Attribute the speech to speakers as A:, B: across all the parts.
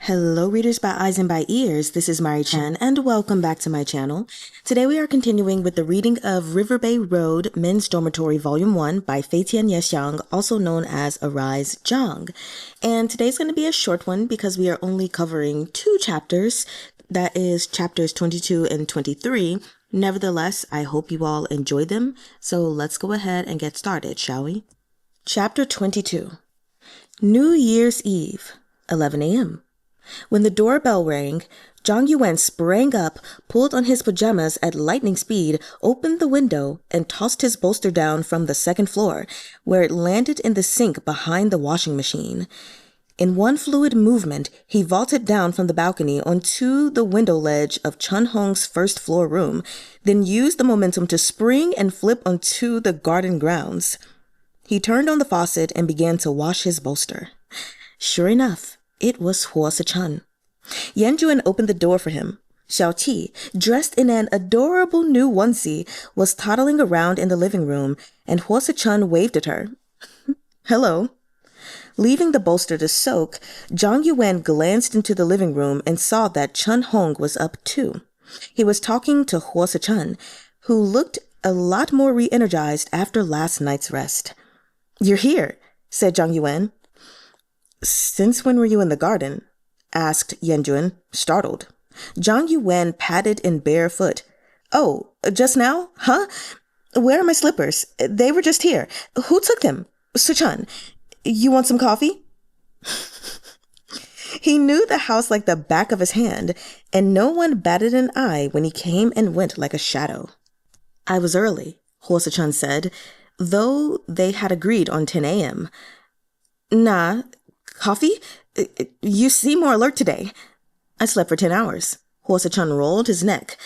A: Hello readers by eyes and by ears, this is Chen and welcome back to my channel. Today we are continuing with the reading of Riverbay Road Men's Dormitory Volume 1 by Fei Tian Xiang, also known as Arise Zhang. And today's going to be a short one because we are only covering 2 chapters, that is chapters 22 and 23. Nevertheless, I hope you all enjoyed them, so let's go ahead and get started, shall we? Chapter 22. New Year's Eve, 11 a.m. When the doorbell rang, Yuwen sprang up, pulled on his pajamas at lightning speed, opened the window, and tossed his bolster down from the second floor, where it landed in the sink behind the washing machine. In one fluid movement, he vaulted down from the balcony onto the window ledge of Chahng's first floor room, then used the momentum to spring and flip onto the garden grounds. He turned on the faucet and began to wash his bolster. Sure enough, it was Suh-chun. Yuwen opened the door for him. Xiao-chee, dressed in an adorable new onesie, was toddling around in the living room, and Suh-chun waved at her. Hello. Leaving the bolster to soak, Yuwen glanced into the living room and saw that Chahng was up too. He was talking to Suh-chun, who looked a lot more re-energized after last night's rest. You're here, said Yuwen. Since when were you in the garden? Asked Yuwen, startled. Yuwen patted in bare foot. Oh, just now? Huh? Where are my slippers? They were just here. Who took them? Suh-chun. You want some coffee? He knew the house like the back of his hand, and no one batted an eye when he came and went like a shadow. I was early, Suh-chun said, though they had agreed on 10 a.m. Nah. Coffee? You seem more alert today. I slept for 10 hours. Suh-chun rolled his neck.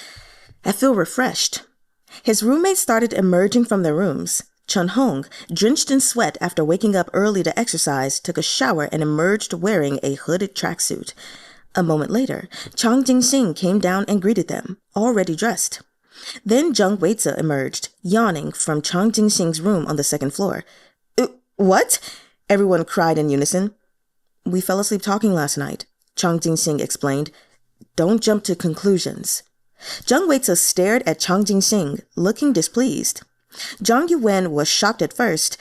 A: I feel refreshed. His roommates started emerging from their rooms. Chahng, drenched in sweat after waking up early to exercise, took a shower and emerged wearing a hooded tracksuit. A moment later, Jinxing came down and greeted them, already dressed. Then Weize emerged, yawning from Jinxing's room on the second floor. What? Everyone cried in unison. We fell asleep talking last night, Jinxing explained. Don't jump to conclusions. Weize stared at Jinxing, looking displeased. Yuwen was shocked at first,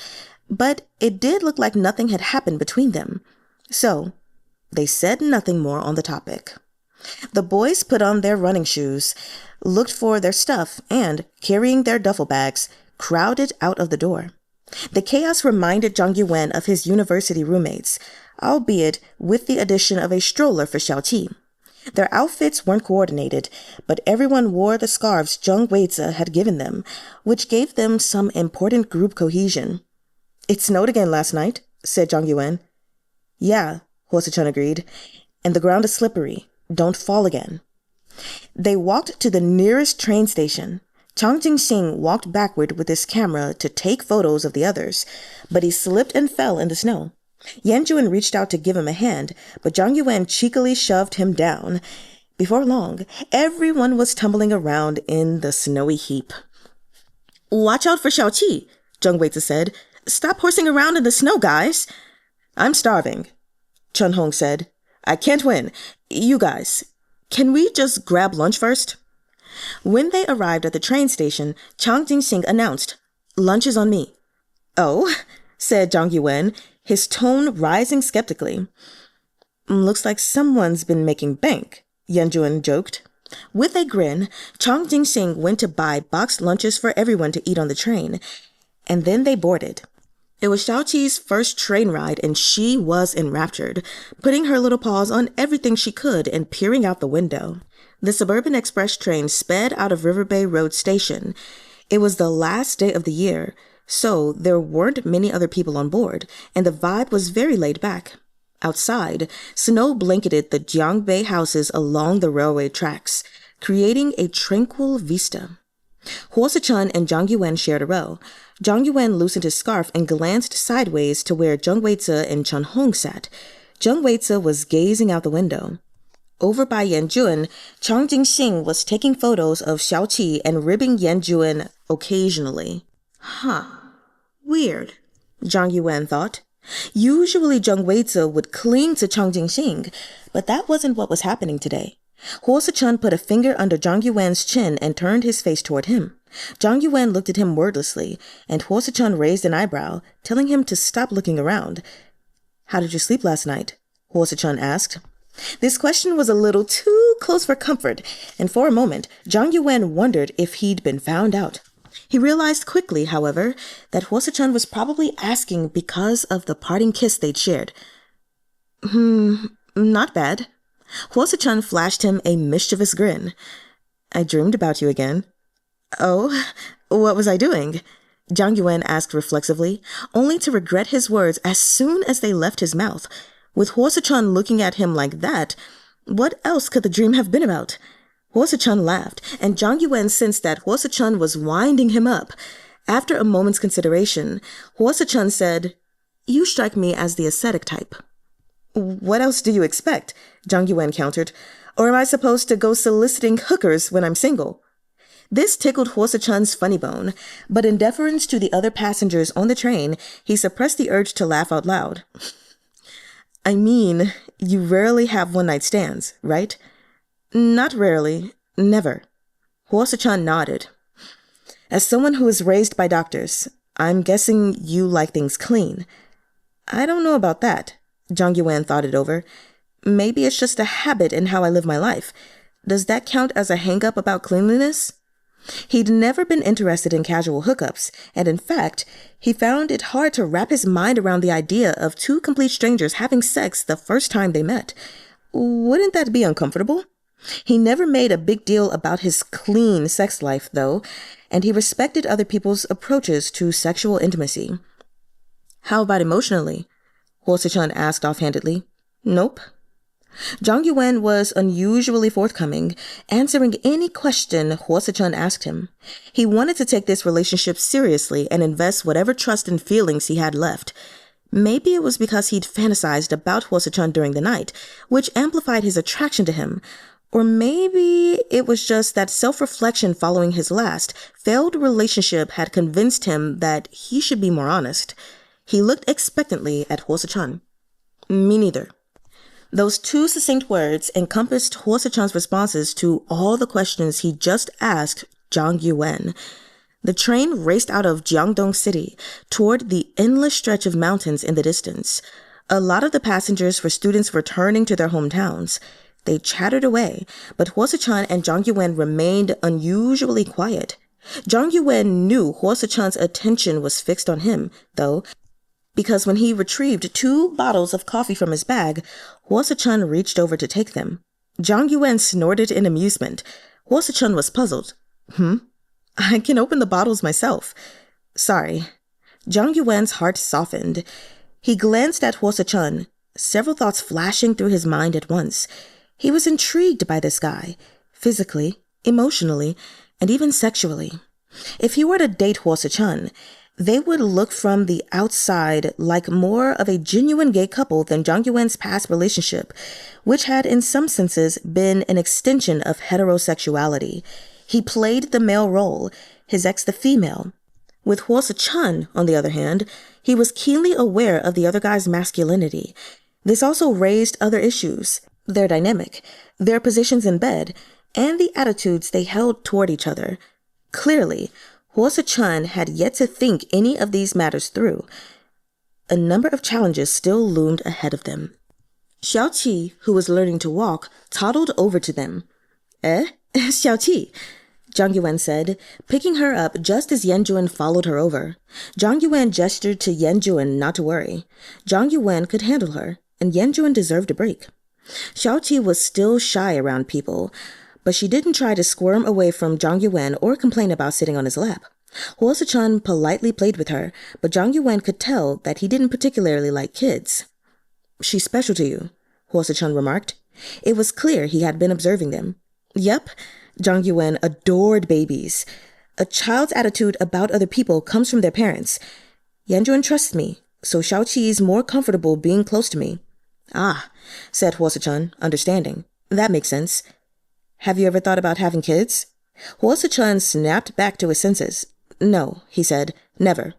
A: but it did look like nothing had happened between them. So, they said nothing more on the topic. The boys put on their running shoes, looked for their stuff, and, carrying their duffel bags, crowded out of the door. The chaos reminded Yuwen of his university roommates, albeit with the addition of a stroller for Xiao-chee. Their outfits weren't coordinated, but everyone wore the scarves Weize had given them, which gave them some important group cohesion. It snowed again last night, said Yuwen. Yeah, Suh-chun agreed, and the ground is slippery. Don't fall again. They walked to the nearest train station. Jinxing walked backward with his camera to take photos of the others, but he slipped and fell in the snow. Yuwen reached out to give him a hand, but Yuwen cheekily shoved him down. Before long, everyone was tumbling around in the snowy heap. Watch out for Xiao-chee, Weize said. Stop horsing around in the snow, guys. I'm starving, Chahng said. I can't win. You guys, can we just grab lunch first? When they arrived at the train station, Jinxing announced, Lunch is on me. Oh, said Yuwen, his tone rising skeptically. Looks like someone's been making bank, Yuwen joked. With a grin, Jinxing went to buy boxed lunches for everyone to eat on the train, and then they boarded. It was Xiao-chee's first train ride, and she was enraptured, putting her little paws on everything she could and peering out the window. The suburban express train sped out of Riverbay Road station. It was the last day of the year, so there weren't many other people on board, and the vibe was very laid back. Outside, snow blanketed the Jiang Bay houses along the railway tracks, creating a tranquil vista. Suh-chun and Yuwen shared a row. Yuwen loosened his scarf and glanced sideways to where Weize and Chahng sat. Weize was gazing out the window. Over by Yuwen, Jinxing was taking photos of Xiao-chee and ribbing Yuwen occasionally. Huh. Weird, Yuwen thought. Usually Jung WAY-dzuh would cling to Chang Jinxing, but that wasn't what was happening today. Suh-chun put a finger under Zhang Yuwen's chin and turned his face toward him. Zhang Yuwen looked at him wordlessly, and Suh-chun raised an eyebrow, telling him to stop looking around. "How did you sleep last night?" Suh-chun asked. This question was a little too close for comfort, and for a moment, Zhang Yuwen wondered if he'd been found out. He realized quickly, however, that Suh-chun was probably asking because of the parting kiss they'd shared. Not bad." Suh-chun flashed him a mischievous grin. "I dreamed about you again." "Oh, what was I doing?" Zhang Yuwen asked reflexively, only to regret his words as soon as they left his mouth. With Suh-chun looking at him like that, what else could the dream have been about? Suh-chun laughed, and Zhang Yuwen sensed that Suh-chun was winding him up. After a moment's consideration, Suh-chun said, "You strike me as the ascetic type." "What else do you expect?" Zhang Yuwen countered. "Or am I supposed to go soliciting hookers when I'm single?" This tickled Suh-chun's funny bone, but in deference to the other passengers on the train, he suppressed the urge to laugh out loud. "I mean, you rarely have one-night stands, right?" "Not rarely. Never." Suh-chun nodded. "As someone who was raised by doctors, I'm guessing you like things clean." "I don't know about that." Zhang Yuwen thought it over. "Maybe it's just a habit in how I live my life. Does that count as a hang-up about cleanliness?" He'd never been interested in casual hookups, and in fact, he found it hard to wrap his mind around the idea of two complete strangers having sex the first time they met. Wouldn't that be uncomfortable? He never made a big deal about his clean sex life, though, and he respected other people's approaches to sexual intimacy. "How about emotionally?" Suh-chun asked offhandedly. "Nope." Zhang Yuwen was unusually forthcoming, answering any question Suh-chun asked him. He wanted to take this relationship seriously and invest whatever trust and feelings he had left. Maybe it was because he'd fantasized about Suh-chun during the night, which amplified his attraction to him. Or maybe it was just that self-reflection following his last, failed relationship had convinced him that he should be more honest. He looked expectantly at Suh-chun. "Me neither." Those two succinct words encompassed Suh-chun's responses to all the questions he just asked Zhang Yuwen. The train raced out of Jiangdong City toward the endless stretch of mountains in the distance. A lot of the passengers were students returning to their hometowns. They chattered away, but Suh-chun and Zhang Yuwen remained unusually quiet. Zhang Yuwen knew Suh-chun's attention was fixed on him, though, because when he retrieved 2 bottles of coffee from his bag, Suh-chun reached over to take them. Zhang Yuwen snorted in amusement. Suh-chun was puzzled. I can open the bottles myself." "Sorry." Zhang Yuwen's heart softened. He glanced at Suh-chun, several thoughts flashing through his mind at once. He was intrigued by this guy, physically, emotionally, and even sexually. If he were to date Suh-chun, they would look from the outside like more of a genuine gay couple than Zhang Yuwen's past relationship, which had in some senses been an extension of heterosexuality. He played the male role, his ex the female. With Suh-chun, on the other hand, he was keenly aware of the other guy's masculinity. This also raised other issues, their dynamic, their positions in bed, and the attitudes they held toward each other. Clearly, Suh-chun had yet to think any of these matters through. A number of challenges still loomed ahead of them. Xiao-chee, who was learning to walk, toddled over to them. Xiao-chee, Zhang Yuwen said, picking her up just as Yan-juan followed her over. Zhang Yuwen gestured to Yan-juan not to worry. Zhang Yuwen could handle her, and Yan-juan deserved a break. Xiao-chee was still shy around people, but she didn't try to squirm away from Zhang Yuwen or complain about sitting on his lap. Suh-chun politely played with her, but Zhang Yuwen could tell that he didn't particularly like kids. "She's special to you," Suh-chun remarked. It was clear he had been observing them. Yep, Zhang Yuwen adored babies. A child's attitude about other people comes from their parents. Yan-juan trusts me, so Xiao-chee's more comfortable being close to me. "Ah," said Suh-chun, understanding. "That makes sense. Have you ever thought about having kids?" Suh-chun snapped back to his senses. "No," he said. "Never.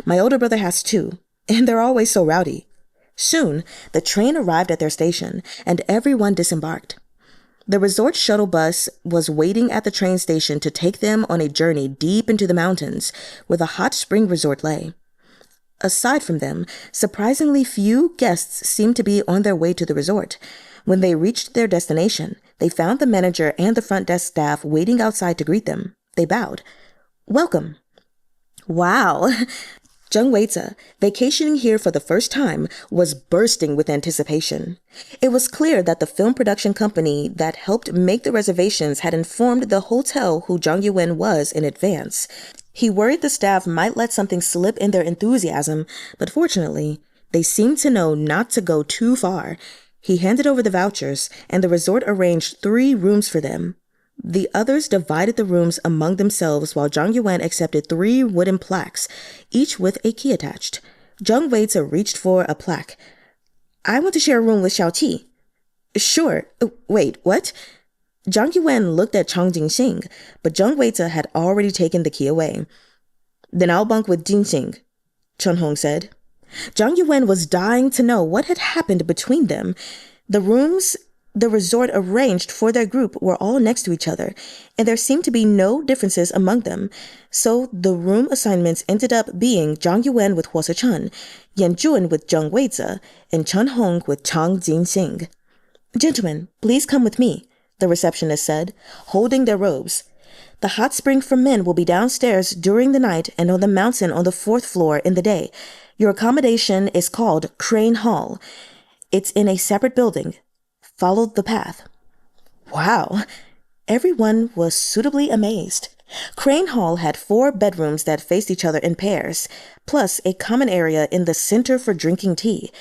A: My older brother has 2. And they're always so rowdy. Soon, the train arrived at their station, and everyone disembarked. The resort shuttle bus was waiting at the train station to take them on a journey deep into the mountains, where the hot spring resort lay. Aside from them, surprisingly few guests seemed to be on their way to the resort. When they reached their destination, they found the manager and the front desk staff waiting outside to greet them. They bowed. "Welcome." Wow. Jung Weize, vacationing here for the first time, was bursting with anticipation. It was clear that the film production company that helped make the reservations had informed the hotel who Zhang Yuwen was in advance. He worried the staff might let something slip in their enthusiasm, but fortunately, they seemed to know not to go too far. He handed over the vouchers, and the resort arranged 3 rooms for them. The others divided the rooms among themselves while Zhang Yuwen accepted 3 wooden plaques, each with a key attached. Jung Weize reached for a plaque. "I want to share a room with Xiao-chee." "Sure. Wait, what?" Zhang Yuwen looked at Jinxing, but Jung Weize had already taken the key away. "Then I'll bunk with Jinxing," Chahng said. Zhang Yuwen was dying to know what had happened between them. The rooms the resort arranged for their group were all next to each other, and there seemed to be no differences among them. So the room assignments ended up being Zhang Yuwen with Suh-chun, Yan with Jung Weize, and Chahng with Chang Jinxing. "Gentlemen, please come with me," the receptionist said, holding their robes. "The hot spring for men will be downstairs during the night and on the mountain on the 4th floor in the day. Your accommodation is called Crane Hall. It's in a separate building. Follow the path." Wow! Everyone was suitably amazed. Crane Hall had 4 bedrooms that faced each other in pairs, plus a common area in the center for drinking tea.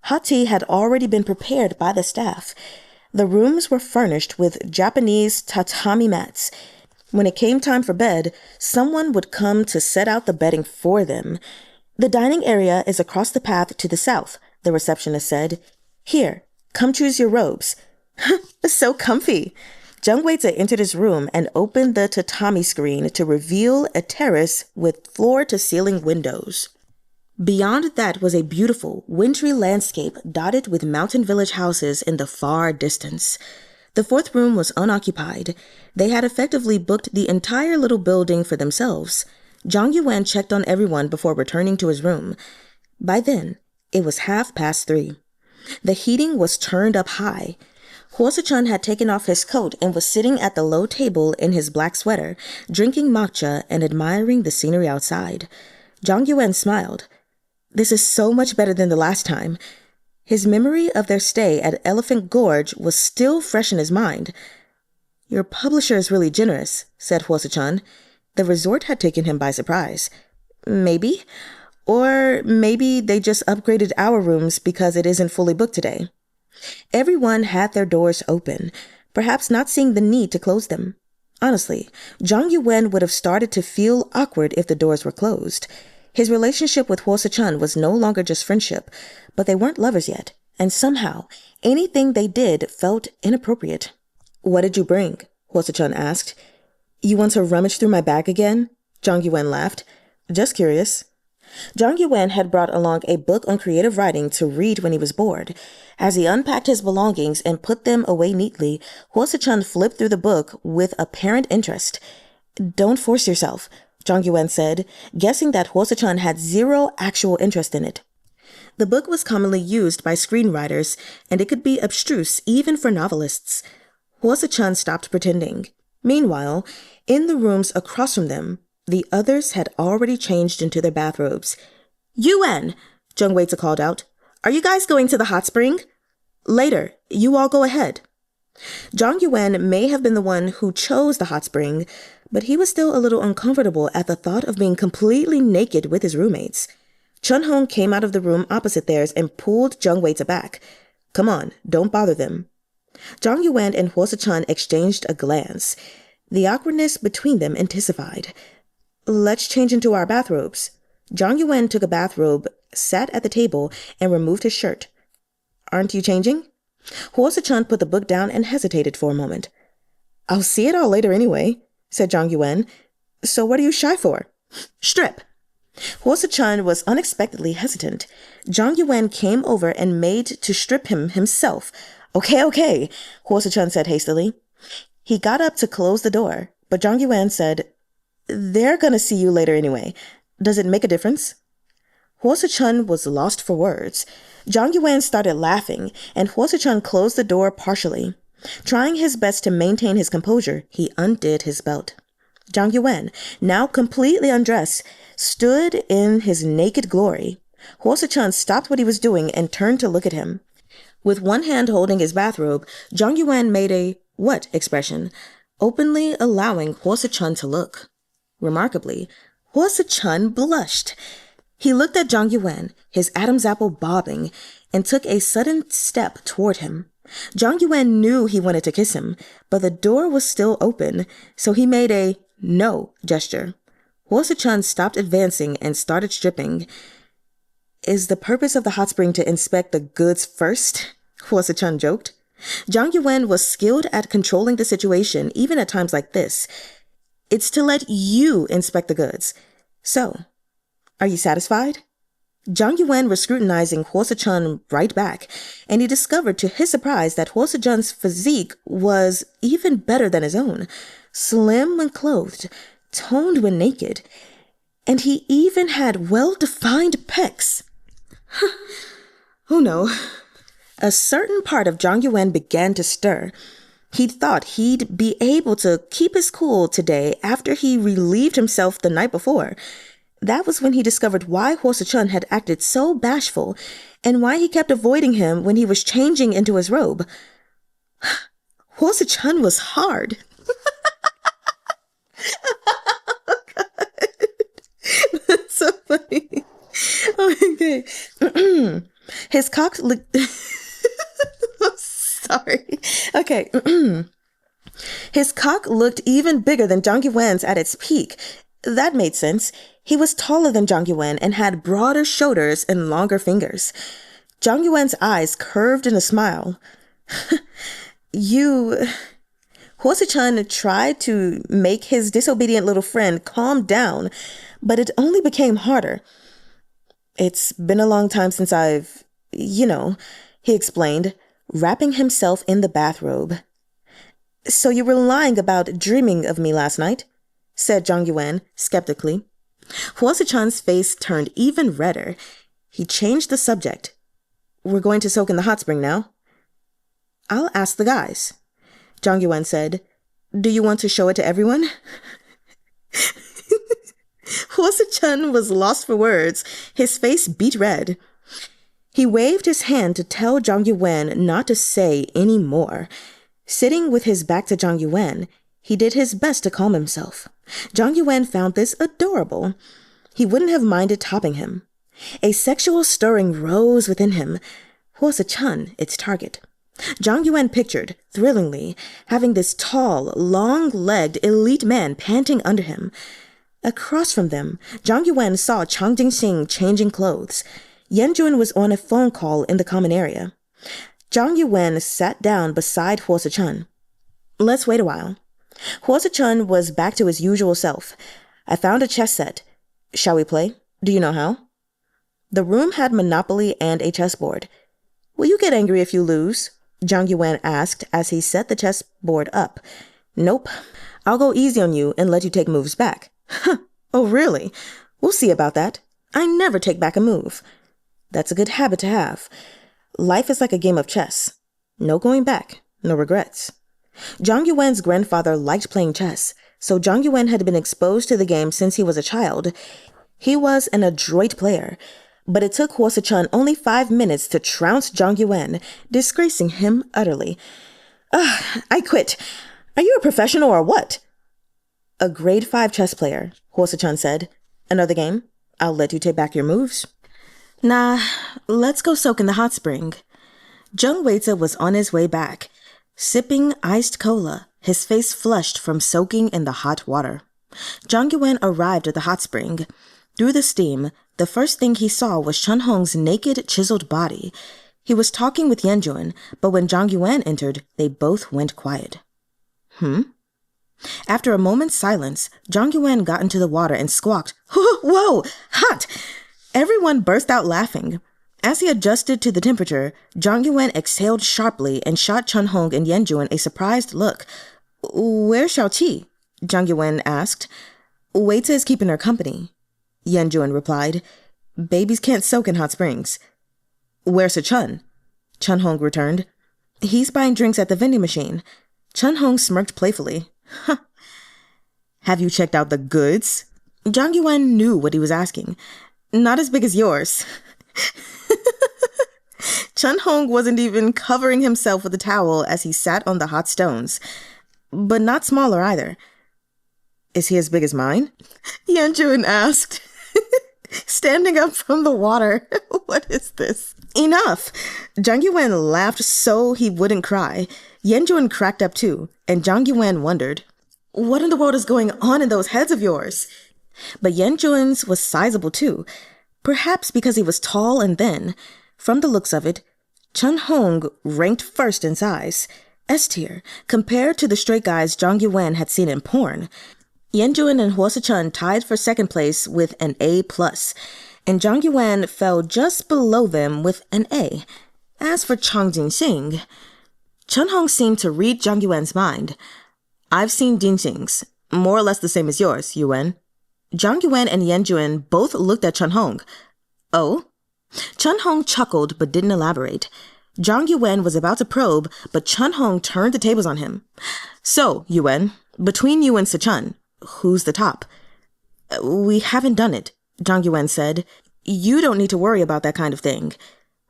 A: Hot tea had already been prepared by the staff. The rooms were furnished with Japanese tatami mats. When it came time for bed, someone would come to set out the bedding for them. "The dining area is across the path to the south," the receptionist said. "Here, come choose your robes." So comfy. Jung Weize entered his room and opened the tatami screen to reveal a terrace with floor-to-ceiling windows. Beyond that was a beautiful, wintry landscape dotted with mountain village houses in the far distance. The 4th room was unoccupied. They had effectively booked the entire little building for themselves. Zhang Yuwen checked on everyone before returning to his room. By then, it was 3:30. The heating was turned up high. Suh-chun had taken off his coat and was sitting at the low table in his black sweater, drinking matcha and admiring the scenery outside. Zhang Yuwen smiled. "This is so much better than the last time." His memory of their stay at Elephant Gorge was still fresh in his mind. "Your publisher is really generous," said Suh-chun. The resort had taken him by surprise. "Maybe. Or maybe they just upgraded our rooms because it isn't fully booked today." Everyone had their doors open, perhaps not seeing the need to close them. Honestly, Zhang Yuwen would have started to feel awkward if the doors were closed. His relationship with Suh-chun was no longer just friendship, but they weren't lovers yet, and somehow, anything they did felt inappropriate. "What did you bring?" Suh-chun asked. "You want to rummage through my bag again?" Zhang Yuwen laughed. "Just curious." Zhang Yuwen had brought along a book on creative writing to read when he was bored. As he unpacked his belongings and put them away neatly, Suh-chun flipped through the book with apparent interest. "Don't force yourself," Zhang Yuwen said, guessing that Suh-chun had 0 actual interest in it. The book was commonly used by screenwriters, and it could be abstruse even for novelists. Suh-chun stopped pretending. Meanwhile, in the rooms across from them, the others had already changed into their bathrobes. "Yuwen!" Jung Weize called out. "Are you guys going to the hot spring?" "Later. You all go ahead." Zhang Yuwen may have been the one who chose the hot spring, but he was still a little uncomfortable at the thought of being completely naked with his roommates. Chahng came out of the room opposite theirs and pulled Jung Weize back. "Come on, don't bother them." Zhang Yuwen and Suh-chun exchanged a glance. The awkwardness between them intensified. "Let's change into our bathrobes." Zhang Yuwen took a bathrobe, sat at the table, and removed his shirt. "Aren't you changing?" Suh-chun put the book down and hesitated for a moment. "I'll see it all later anyway," said Zhang Yuwen. "So what are you shy for? Strip." Suh-chun was unexpectedly hesitant. Zhang Yuwen came over and made to strip him himself. Okay, Suh-chun said hastily. He got up to close the door, but Zhang Yuwen said, "They're gonna see you later anyway. Does it make a difference?" Suh-chun was lost for words. Zhang Yuwen started laughing, and Suh-chun closed the door partially. Trying his best to maintain his composure, he undid his belt. Zhang Yuwen, now completely undressed, stood in his naked glory. Suh-chun stopped what he was doing and turned to look at him. With one hand holding his bathrobe, Zhang Yuwen made a "what" expression, openly allowing Suh-chun to look. Remarkably, Suh-chun blushed. He looked at Zhang Yuwen, his Adam's apple bobbing, and took a sudden step toward him. Zhang Yuwen knew he wanted to kiss him, but the door was still open, so he made a "no" gesture. Suh-chun stopped advancing and started stripping. "Is the purpose of the hot spring to inspect the goods first?" Suh-chun joked. Zhang Yuwen was skilled at controlling the situation, even at times like this. "It's to let you inspect the goods. So, are you satisfied?" Zhang Yuwen was scrutinizing Suh-chun right back, and he discovered to his surprise that Suh-chun's physique was even better than his own. Slim when clothed, toned when naked, and he even had well-defined pecs. Oh no. A certain part of Zhang Yuwen began to stir. He'd thought he'd be able to keep his cool today after he relieved himself the night before. That was when he discovered why Suh-chun had acted so bashful and why he kept avoiding him when he was changing into his robe. Suh-chun was hard. Oh, God. That's so funny. Okay. His cock looked... Sorry. Okay. His cock looked even bigger than Zhang Yuwen's at its peak. That made sense. He was taller than Zhang Yuwen and had broader shoulders and longer fingers. Zhang Yuwen's eyes curved in a smile. Suh-chun tried to make his disobedient little friend calm down, but it only became harder. "It's been a long time since I've, he explained, wrapping himself in the bathrobe. "So you were lying about dreaming of me last night?" said Zhang Yuwen skeptically. Suh-chun's face turned even redder. He changed the subject. "We're going to soak in the hot spring now." "I'll ask the guys." Zhang Yuwen said. "Do you want to show it to everyone?" Suh-chun was lost for words. His face beat red. He waved his hand to tell Zhang Yuwen not to say any more. Sitting with his back to Zhang Yuwen, he did his best to calm himself. Zhang Yuwen found this adorable. He wouldn't have minded topping him. A sexual stirring rose within him. Suh-chun, its target. Zhang Yuwen pictured, thrillingly, having this tall, long-legged elite man panting under him. Across from them, Zhang Yuwen saw Jinxing changing clothes. Yanjun was on a phone call in the common area. Zhang Yuwen sat down beside Suh-chun. "Let's wait a while." Suh-chun was back to his usual self. "I found a chess set. Shall we play? Do you know how?" The room had Monopoly and a chessboard. "Will you get angry if you lose?" Zhang Yuwen asked as he set the chessboard up. "Nope. I'll go easy on you and let you take moves back." "Oh, really? We'll see about that. I never take back a move." "That's a good habit to have. Life is like a game of chess. No going back, no regrets." Zhang Yuwen's grandfather liked playing chess, so Zhang Yuwen had been exposed to the game since he was a child. He was an adroit player, but it took Suh-chun only 5 minutes to trounce Zhang Yuwen, disgracing him utterly. I quit. Are you a professional or what?" "A grade 5 chess player," Suh-chun said. "Another game? I'll let you take back your moves." "Nah, let's go soak in the hot spring." Jung Weize was on his way back, sipping iced cola, his face flushed from soaking in the hot water. Zhang Yuwen arrived at the hot spring. Through the steam, the first thing he saw was Chunhong's naked, chiseled body. He was talking with Yanjun, but when Zhang Yuwen entered, they both went quiet. After a moment's silence, Zhang Yuwen got into the water and squawked, "Whoa, hot!" Everyone burst out laughing. As he adjusted to the temperature, Zhang Yuwen exhaled sharply and shot Chunhong and Yanjun a surprised look. "Where's Xiao-chee?" Zhang Yuwen asked. "WAY-dzuh is keeping her company," Yanjun replied. "Babies can't soak in hot springs." "Where's Suh-chun?" Chunhong returned. "He's buying drinks at the vending machine." Chunhong smirked playfully. "Huh. Have you checked out the goods?" Zhang Yuwen knew what he was asking. "Not as big as yours." Chunhong wasn't even covering himself with a towel as he sat on the hot stones. But not smaller either. "Is he as big as mine?" Yanjun asked, standing up from the water. "What is this?" "Enough!" Zhang Yuwen laughed so he wouldn't cry. Yanjun cracked up too, and Zhang Yuwen wondered, "What in the world is going on in those heads of yours?" But Yanjun's was sizable too, perhaps because he was tall and thin. From the looks of it, Chunhong ranked first in size, S tier, compared to the straight guys Zhang Yuwen had seen in porn. Yanjun and Suh-chun tied for second place with an A+, and Zhang Yuwen fell just below them with an A. As for Jinxing, Chunhong seemed to read Zhang Yuwen's mind. "I've seen Jinxings, more or less the same as yours, Yuwen." Zhang Yuwen and Yanjun both looked at Chunhong. "Oh?" Chunhong chuckled but didn't elaborate. Zhang Yuwen was about to probe, but Chunhong turned the tables on him. "So, Yuwen, between you and Sichen, who's the top?" "We haven't done it," Zhang Yuwen said. "You don't need to worry about that kind of thing."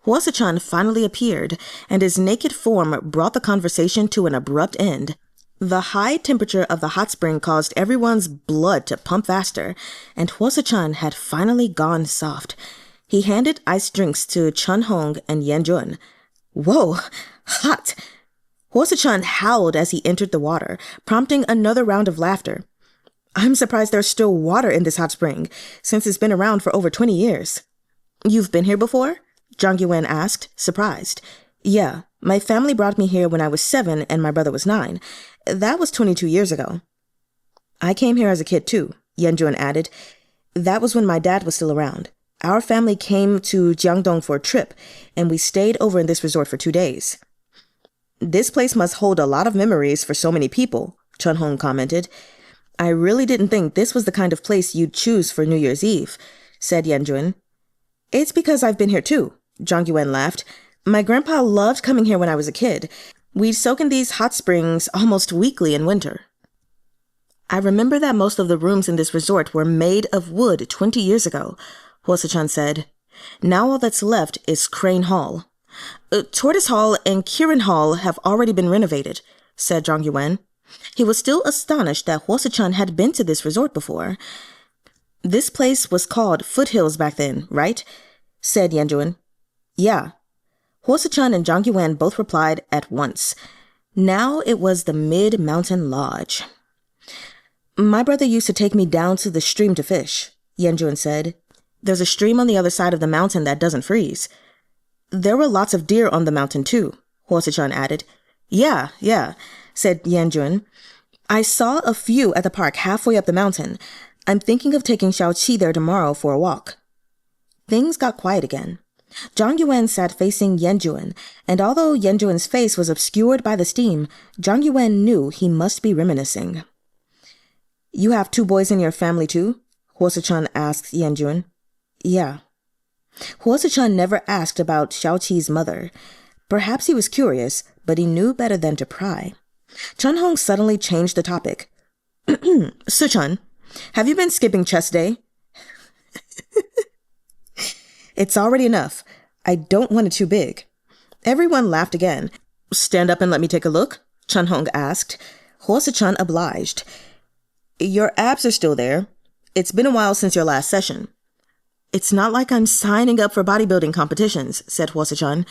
A: Suh-chun finally appeared, and his naked form brought the conversation to an abrupt end. The high temperature of the hot spring caused everyone's blood to pump faster, and Suh-chun had finally gone soft. He handed iced drinks to Chunhong and Yanjun. "Whoa, hot!" Suh-chun howled as he entered the water, prompting another round of laughter. "I'm surprised there's still water in this hot spring, since it's been around for over 20 years. "You've been here before?" Zhang Yuwen asked, surprised. "Yeah, my family brought me here when I was 7 and my brother was 9. That was 22 years ago." "I came here as a kid too," Yanjun added. "That was when my dad was still around. Our family came to Jiangdong for a trip, and we stayed over in this resort for 2 days." "This place must hold a lot of memories for so many people," Chunhong commented. "I really didn't think this was the kind of place you'd choose for New Year's Eve," said Yanjun. "It's because I've been here too," Zhang Yuwen laughed. "My grandpa loved coming here when I was a kid. We'd soak in these hot springs almost weekly in winter." "I remember that most of the rooms in this resort were made of wood 20 years ago," Suh-chun said. "Now all that's left is Crane Hall." "Tortoise Hall and Kirin Hall have already been renovated," said Zhang Yuwen. He was still astonished that Suh-chun had been to this resort before. "This place was called Foothills back then, right?" said Yanjun. "Yeah." Suh-chun and Zhang Yuwen both replied at once. Now it was the Mid-Mountain Lodge. "My brother used to take me down to the stream to fish," Yanjun said. "There's a stream on the other side of the mountain that doesn't freeze." "There were lots of deer on the mountain too," Suh-chun added. Yeah, said Yanjun. "I saw a few at the park halfway up the mountain. I'm thinking of taking Xiao-chee there tomorrow for a walk." Things got quiet again. Zhang Yuwen sat facing Yanjun, and although Yanjun's face was obscured by the steam, Zhang Yuwen knew he must be reminiscing. "You have 2 boys in your family too?" Suh-chun asked Yanjun. "Yeah." Suh-chun never asked about Xiao-chee's mother. Perhaps he was curious, but he knew better than to pry. Chunhong suddenly changed the topic. "Suh-chun, have you been skipping chess day?" "It's already enough. I don't want it too big." Everyone laughed again. "Stand up and let me take a look?" Chunhong asked. Suh-chun obliged. "Your abs are still there. It's been a while since your last session." "It's not like I'm signing up for bodybuilding competitions," said Suh-chun.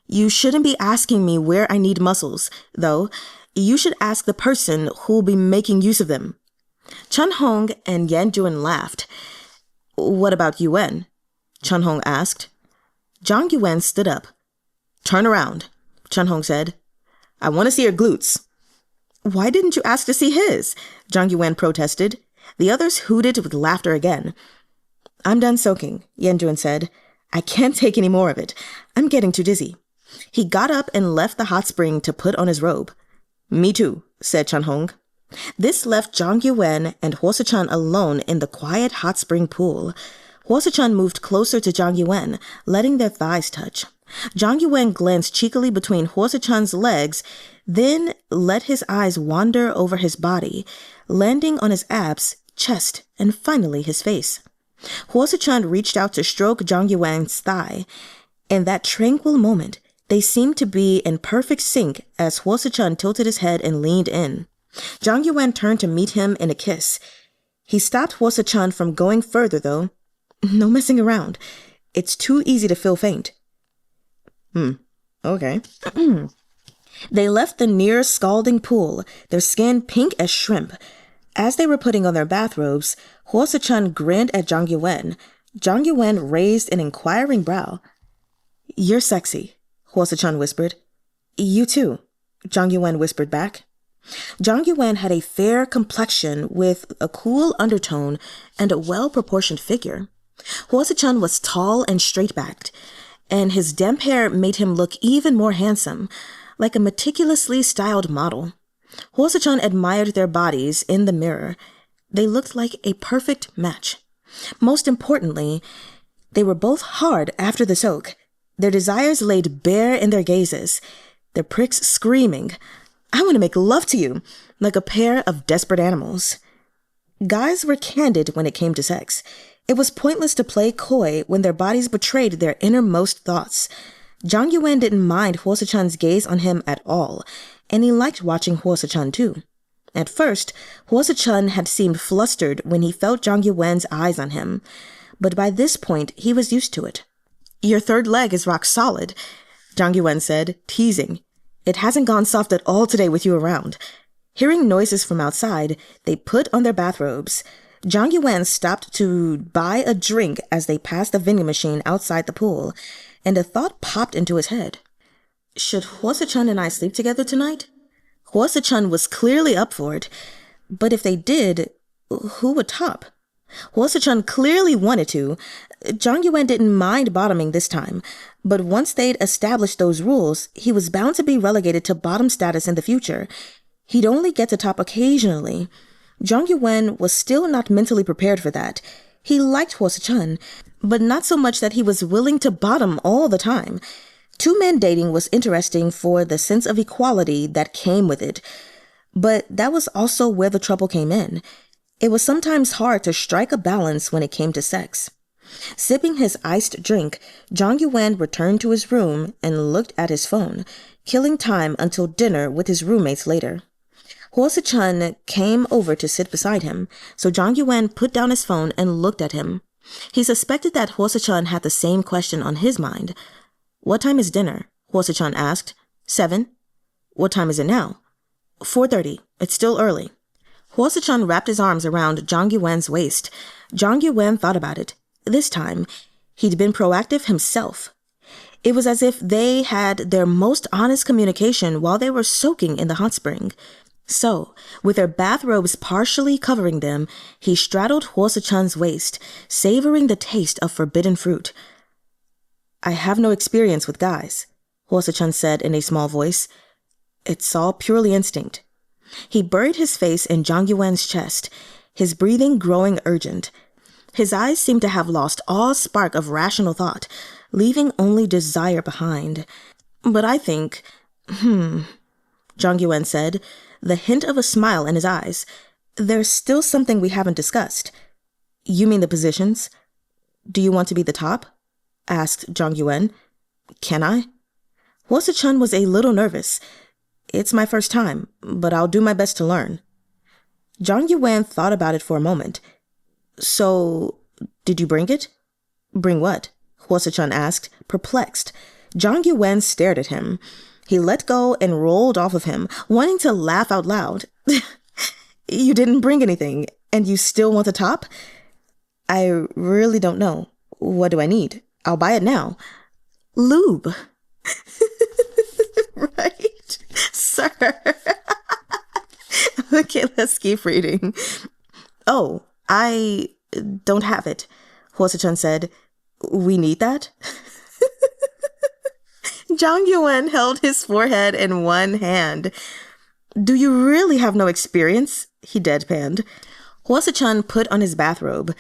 A: "You shouldn't be asking me where I need muscles, though. You should ask the person who'll be making use of them." Chunhong and Yanjun laughed. "What about Yuwen?" Chunhong asked. Zhang Yuwen stood up. "Turn around," Chunhong said. "I want to see your glutes." Why didn't you ask to see his? Zhang Yuwen protested. The others hooted with laughter again. I'm done soaking, Yuwen said. I can't take any more of it. I'm getting too dizzy. He got up and left the hot spring to put on his robe. Me too, said Chahng. This left Zhang Yuwen and Suh-chun alone in the quiet hot spring pool. Suh-chun moved closer to Zhang Yuwen, letting their thighs touch. Zhang Yuwen glanced cheekily between Suh-chun's legs, then let his eyes wander over his body, landing on his abs, chest, and finally his face. Suh-chun reached out to stroke Zhang Yuwen's thigh. In that tranquil moment, they seemed to be in perfect sync as Suh-chun tilted his head and leaned in. Zhang Yuwen turned to meet him in a kiss. He stopped Suh-chun from going further, though. No messing around. It's too easy to feel faint. Okay. They left the near scalding pool, their skin pink as shrimp. As they were putting on their bathrobes, Suh-chun grinned at Zhang Yuwen. Zhang Yuwen raised an inquiring brow. You're sexy, Suh-chun whispered. You too, Zhang Yuwen whispered back. Zhang Yuwen had a fair complexion with a cool undertone and a well-proportioned figure. Suh-chun was tall and straight-backed, and his damp hair made him look even more handsome, like a meticulously styled model. Suh-chun admired their bodies in the mirror. They looked like a perfect match. Most importantly, they were both hard after the soak. Their desires laid bare in their gazes, their pricks screaming, I want to make love to you, like a pair of desperate animals. Guys were candid when it came to sex. It was pointless to play coy when their bodies betrayed their innermost thoughts. Zhang Yuwen didn't mind Suh-chun's gaze on him at all, and he liked watching Suh-chun too. At first, Suh-chun had seemed flustered when he felt Zhang Yuwen's eyes on him, but by this point he was used to it. Your third leg is rock solid, Zhang Yuwen said, teasing. It hasn't gone soft at all today with you around. Hearing noises from outside, they put on their bathrobes. Zhang Yuwen stopped to buy a drink as they passed the vending machine outside the pool, and a thought popped into his head. Should Suh-chun and I sleep together tonight? Suh-chun was clearly up for it, but if they did, who would top? Suh-chun clearly wanted to. Zhang Yuwen didn't mind bottoming this time, but once they'd established those rules, he was bound to be relegated to bottom status in the future. He'd only get to top occasionally. Zhang Yuwen was still not mentally prepared for that. He liked Suh-chun, but not so much that he was willing to bottom all the time. Two-man dating was interesting for the sense of equality that came with it, but that was also where the trouble came in. It was sometimes hard to strike a balance when it came to sex. Sipping his iced drink, Zhang Yuwen returned to his room and looked at his phone, killing time until dinner with his roommates later. Suh-chun came over to sit beside him, so Zhang Yuwen put down his phone and looked at him. He suspected that Suh-chun had the same question on his mind. What time is dinner? Suh-chun asked. 7. What time is it now? 4:30. It's still early. Suh-chun wrapped his arms around Zhang Yuwen's waist. Zhang Yuwen thought about it. This time, he'd been proactive himself. It was as if they had their most honest communication while they were soaking in the hot spring. So, with their bathrobes partially covering them, he straddled Suh-chun's waist, savoring the taste of forbidden fruit. I have no experience with guys, Suh-chun said in a small voice. It's all purely instinct. He buried his face in Zhang Yuwen's chest, his breathing growing urgent. His eyes seemed to have lost all spark of rational thought, leaving only desire behind. But I think, Zhang Yuwen said, the hint of a smile in his eyes. There's still something we haven't discussed. You mean the positions? Do you want to be the top? Asked Zhang Yuwen. Can I? Suh-chun was a little nervous. It's my first time, but I'll do my best to learn. Zhang Yuwen thought about it for a moment. So, did you bring it? Bring what? Suh-chun asked, perplexed. Zhang Yuwen stared at him. He let go and rolled off of him, wanting to laugh out loud. You didn't bring anything, and you still want the top? I really don't know. What do I need? I'll buy it now. Lube. Right, sir. Okay, let's keep reading. Oh, I don't have it, Suh-chun said. We need that? Zhang Yuwen held his forehead in one hand. Do you really have no experience? He deadpanned. Suh-chun put on his bathrobe.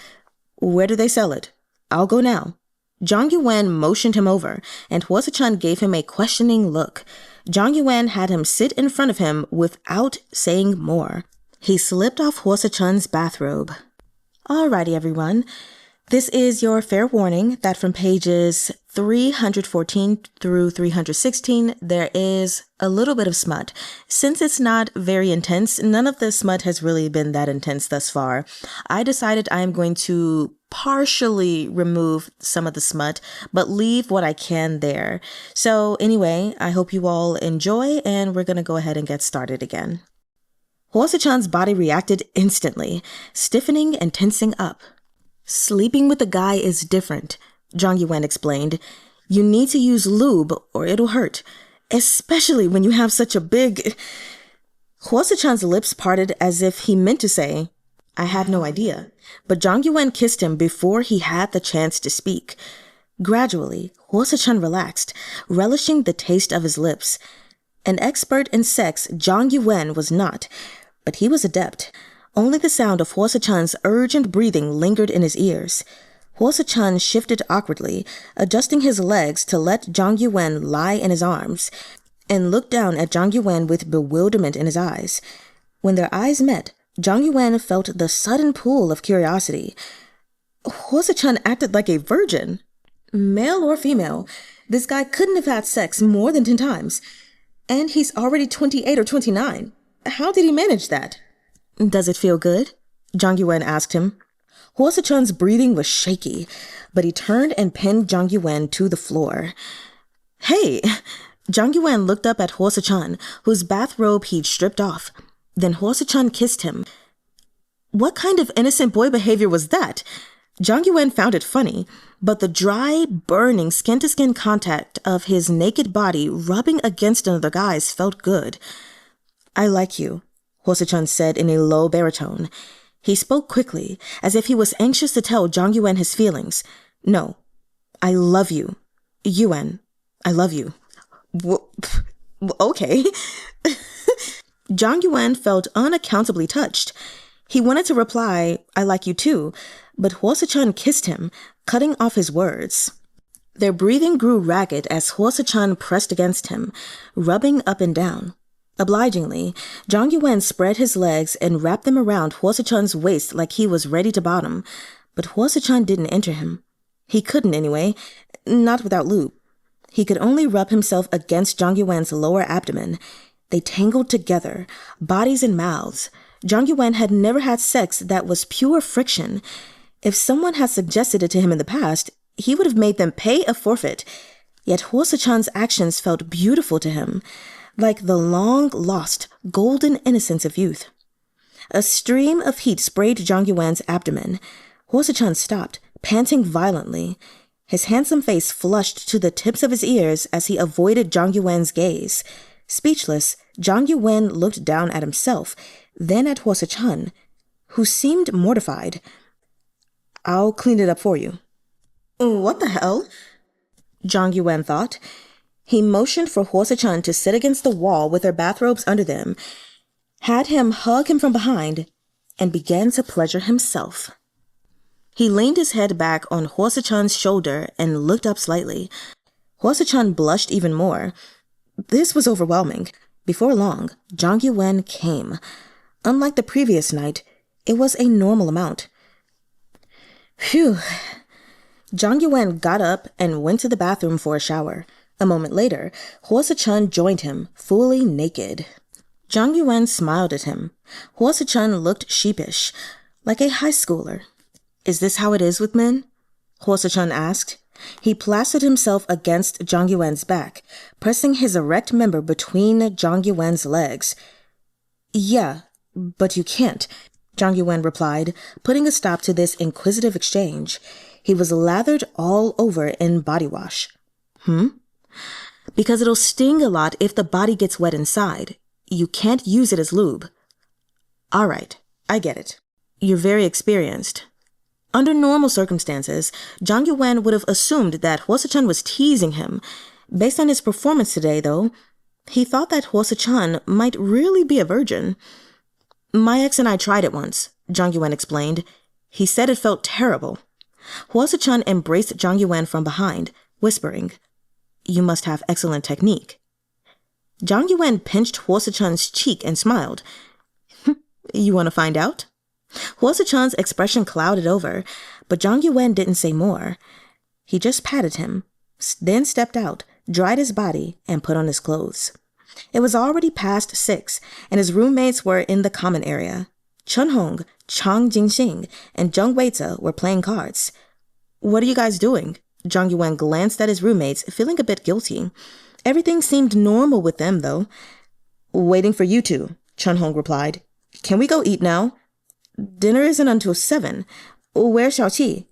A: Where do they sell it? I'll go now. Zhang Yuwen motioned him over, and Suh-chun gave him a questioning look. Zhang Yuwen had him sit in front of him without saying more. He slipped off Suh-chun's bathrobe. Alrighty, everyone. This is your fair warning that from pages 314 through 316, there is a little bit of smut. Since it's not very intense, none of the smut has really been that intense thus far. I decided I am going to partially remove some of the smut, but leave what I can there. So anyway, I hope you all enjoy, and we're going to go ahead and get started again. Suh-chun's body reacted instantly, stiffening and tensing up. Sleeping with a guy is different, Zhang Yuwen explained. You need to use lube or it'll hurt, especially when you have such a big... Suh-chun's lips parted as if he meant to say, I had no idea, but Zhang Yuwen kissed him before he had the chance to speak. Gradually, Suh-chun relaxed, relishing the taste of his lips. An expert in sex, Zhang Yuwen was not, but he was adept. Only the sound of Suh-chun's urgent breathing lingered in his ears. Suh-chun shifted awkwardly, adjusting his legs to let Zhang Yuwen lie in his arms, and looked down at Zhang Yuwen with bewilderment in his eyes. When their eyes met, Zhang Yuwen felt the sudden pull of curiosity. Suh-chun acted like a virgin. Male or female, this guy couldn't have had sex more than 10 times. And he's already 28 or 29. How did he manage that? Does it feel good? Zhang Yuwen asked him. Suh-chun's breathing was shaky, but he turned and pinned Zhang Yuwen to the floor. Hey! Zhang Yuwen looked up at Suh-chun, whose bathrobe he'd stripped off. Then Suh-chun kissed him. What kind of innocent boy behavior was that? Zhang Yuwen found it funny, but the dry, burning skin-to-skin contact of his naked body rubbing against another guy's felt good. I like you, Suh-chun said in a low baritone. He spoke quickly, as if he was anxious to tell Zhang Yuwen his feelings. No, I love you. Yuwen, I love you. Okay. Zhang Yuwen felt unaccountably touched. He wanted to reply, I like you too, but Suh-chun kissed him, cutting off his words. Their breathing grew ragged as Suh-chun pressed against him, rubbing up and down. Obligingly, Zhang Yuwen spread his legs and wrapped them around Suh-chun's waist like he was ready to bottom, but Suh-chun didn't enter him. He couldn't anyway, not without lube. He could only rub himself against Zhang Yuwen's lower abdomen. They tangled together, bodies and mouths. Zhang Yuwen had never had sex that was pure friction. If someone had suggested it to him in the past, he would have made them pay a forfeit. Yet Suh-chun's actions felt beautiful to him, like the long-lost, golden innocence of youth. A stream of heat sprayed Zhang Yuwen's abdomen. Suh-chun stopped, panting violently. His handsome face flushed to the tips of his ears as he avoided Zhang Yuwen's gaze. Speechless, Zhang Yuwen looked down at himself, then at Suh-chun, who seemed mortified. I'll clean it up for you. What the hell? Zhang Yuwen thought. He motioned for Suh-chun to sit against the wall with their bathrobes under them, had him hug him from behind, and began to pleasure himself. He leaned his head back on Suh-chun's shoulder and looked up slightly. Suh-chun blushed even more. This was overwhelming. Before long, Zhang Yuwen came. Unlike the previous night, it was a normal amount. Phew. Zhang Yuwen got up and went to the bathroom for a shower. A moment later, Suh-chun joined him, fully naked. Zhang Yuwen smiled at him. Suh-chun looked sheepish, like a high schooler. Is this how it is with men? Suh-chun asked. He plastered himself against Zhang Yuwen's back, pressing his erect member between Zhang Yuwen's legs. Yeah, but you can't, Zhang Yuwen replied, putting a stop to this inquisitive exchange. He was lathered all over in body wash. Because it'll sting a lot if the body gets wet inside. You can't use it as lube. All right, I get it. You're very experienced. Under normal circumstances, Zhang Yuwen would have assumed that Suh-chun was teasing him. Based on his performance today, though, he thought that Suh-chun might really be a virgin. My ex and I tried it once, Zhang Yuwen explained. He said it felt terrible. Suh-chun embraced Zhang Yuwen from behind, whispering, "You must have excellent technique." Zhang Yuwen pinched Suh-chun's cheek and smiled. You want to find out? Suh-chun's expression clouded over, but Zhang Yuwen didn't say more. He just patted him, then stepped out, dried his body, and put on his clothes. It was already past 6, and his roommates were in the common area. Chahng, Chang Jinxing, and Jung WAY-dzuh were playing cards. What are you guys doing? Zhang Yuwen glanced at his roommates, feeling a bit guilty. Everything seemed normal with them, though. Waiting for you two, Chahng replied. Can we go eat now? Dinner isn't until 7. Where's Xiao-chee?